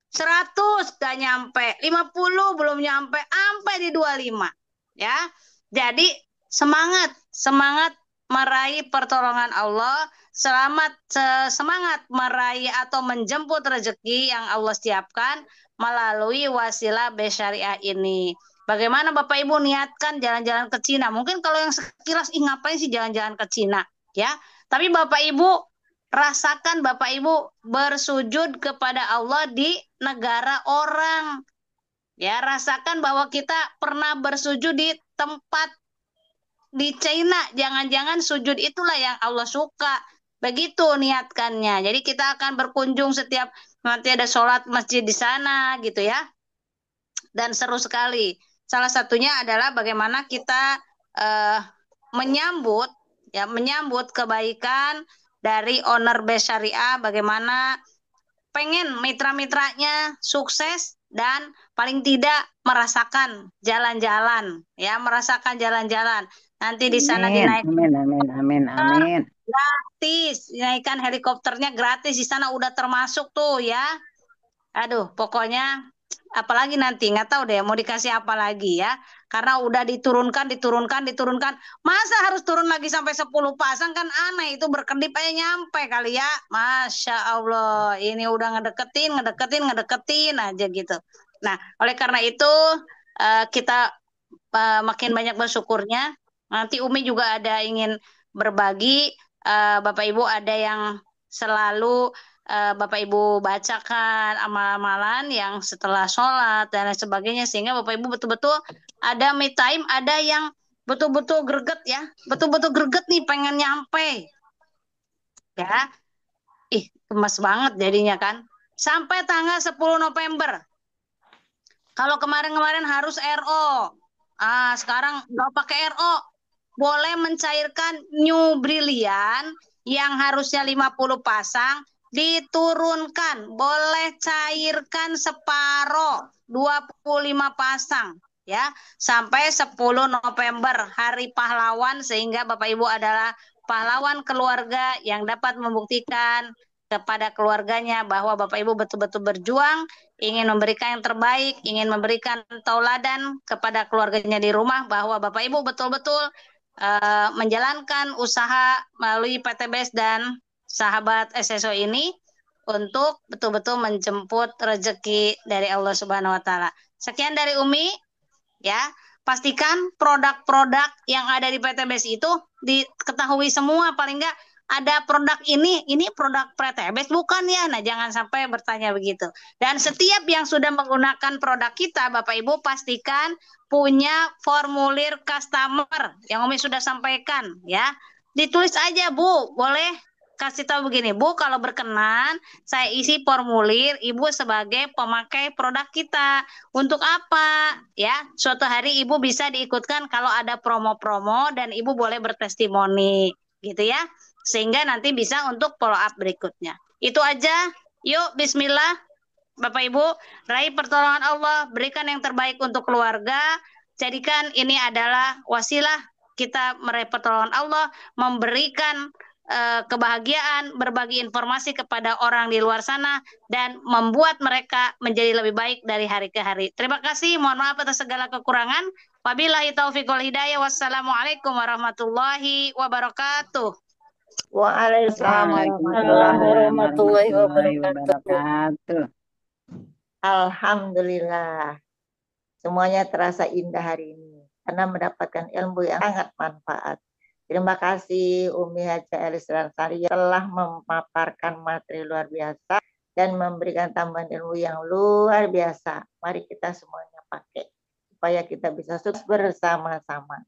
100 gak nyampe, 50 belum nyampe, sampai di 25. Ya. Jadi semangat meraih pertolongan Allah, semangat meraih atau menjemput rezeki yang Allah siapkan melalui wasilah Bank Syariah ini. Bagaimana Bapak Ibu niatkan jalan-jalan ke Cina? Mungkin kalau yang sekilas, ngapain sih jalan-jalan ke Cina? Ya, tapi Bapak Ibu rasakan Bapak Ibu bersujud kepada Allah di negara orang. Ya, rasakan bahwa kita pernah bersujud di tempat di China. Jangan-jangan sujud itulah yang Allah suka. Begitu niatkannya. Jadi kita akan berkunjung setiap nanti ada sholat masjid di sana gitu ya. Dan seru sekali. Salah satunya adalah bagaimana kita menyambut kebaikan dari owner Bank Syariah, bagaimana pengen mitra-mitranya sukses dan paling tidak merasakan jalan-jalan ya, merasakan jalan-jalan. Nanti di sana dinaikkan Amin. gratis, dinaikkan helikopternya gratis di sana udah termasuk tuh ya. Aduh, pokoknya apalagi nanti nggak tahu deh mau dikasih apa lagi ya, karena udah diturunkan. Masa harus turun lagi sampai 10 pasang, kan aneh, itu berkedip aja nyampe kali ya. Masya Allah, ini udah ngedeketin aja gitu. Nah, oleh karena itu kita makin banyak bersyukurnya. Nanti Umi juga ada ingin berbagi, Bapak Ibu ada yang selalu Bapak Ibu bacakan amal-amalan yang setelah sholat dan lain sebagainya, sehingga Bapak Ibu betul-betul ada me time, ada yang betul-betul greget ya, betul-betul greget nih pengen nyampe ya. Gemes banget jadinya kan. Sampai tanggal 10 November. Kalau kemarin-kemarin harus RO. Sekarang nggak pakai RO. Boleh mencairkan New Brilliant yang harusnya 50 pasang diturunkan, boleh cairkan separoh 25 pasang ya, sampai 10 November hari pahlawan, sehingga Bapak Ibu adalah pahlawan keluarga yang dapat membuktikan kepada keluarganya bahwa Bapak Ibu betul-betul berjuang, ingin memberikan yang terbaik, ingin memberikan tauladan kepada keluarganya di rumah bahwa Bapak Ibu betul-betul menjalankan usaha melalui PTBS dan sahabat SSO ini untuk betul-betul menjemput rezeki dari Allah Subhanahu wa taala. Sekian dari Umi ya. Pastikan produk-produk yang ada di PTBS itu diketahui semua, paling enggak ada produk ini produk Pretebes bukan ya? Nah, jangan sampai bertanya begitu. Dan setiap yang sudah menggunakan produk kita, Bapak Ibu pastikan punya formulir customer yang Umi sudah sampaikan ya. Ditulis aja, Bu. Boleh kasih tahu begini, Bu, kalau berkenan saya isi formulir Ibu sebagai pemakai produk kita. Untuk apa? Ya, suatu hari Ibu bisa diikutkan kalau ada promo-promo dan Ibu boleh bertestimoni, gitu ya. Sehingga nanti bisa untuk follow up berikutnya. Itu aja. Yuk, bismillah. Bapak Ibu, raih pertolongan Allah, berikan yang terbaik untuk keluarga. Jadikan ini adalah wasilah kita meraih pertolongan Allah, memberikan kebahagiaan, berbagi informasi kepada orang di luar sana, dan membuat mereka menjadi lebih baik dari hari ke hari. Terima kasih, mohon maaf atas segala kekurangan. Wabillahi taufiq wal hidayah. Wassalamualaikum warahmatullahi wabarakatuh. Waalaikumsalam Waalaikumsalam warahmatullahi warahmatullahi wabarakatuh. wabarakatuh. Alhamdulillah, semuanya terasa indah hari ini karena mendapatkan ilmu yang sangat manfaat. Terima kasih Umi Haja Elis Ransari telah memaparkan materi luar biasa dan memberikan tambahan ilmu yang luar biasa. Mari kita semuanya pakai supaya kita bisa sukses bersama-sama.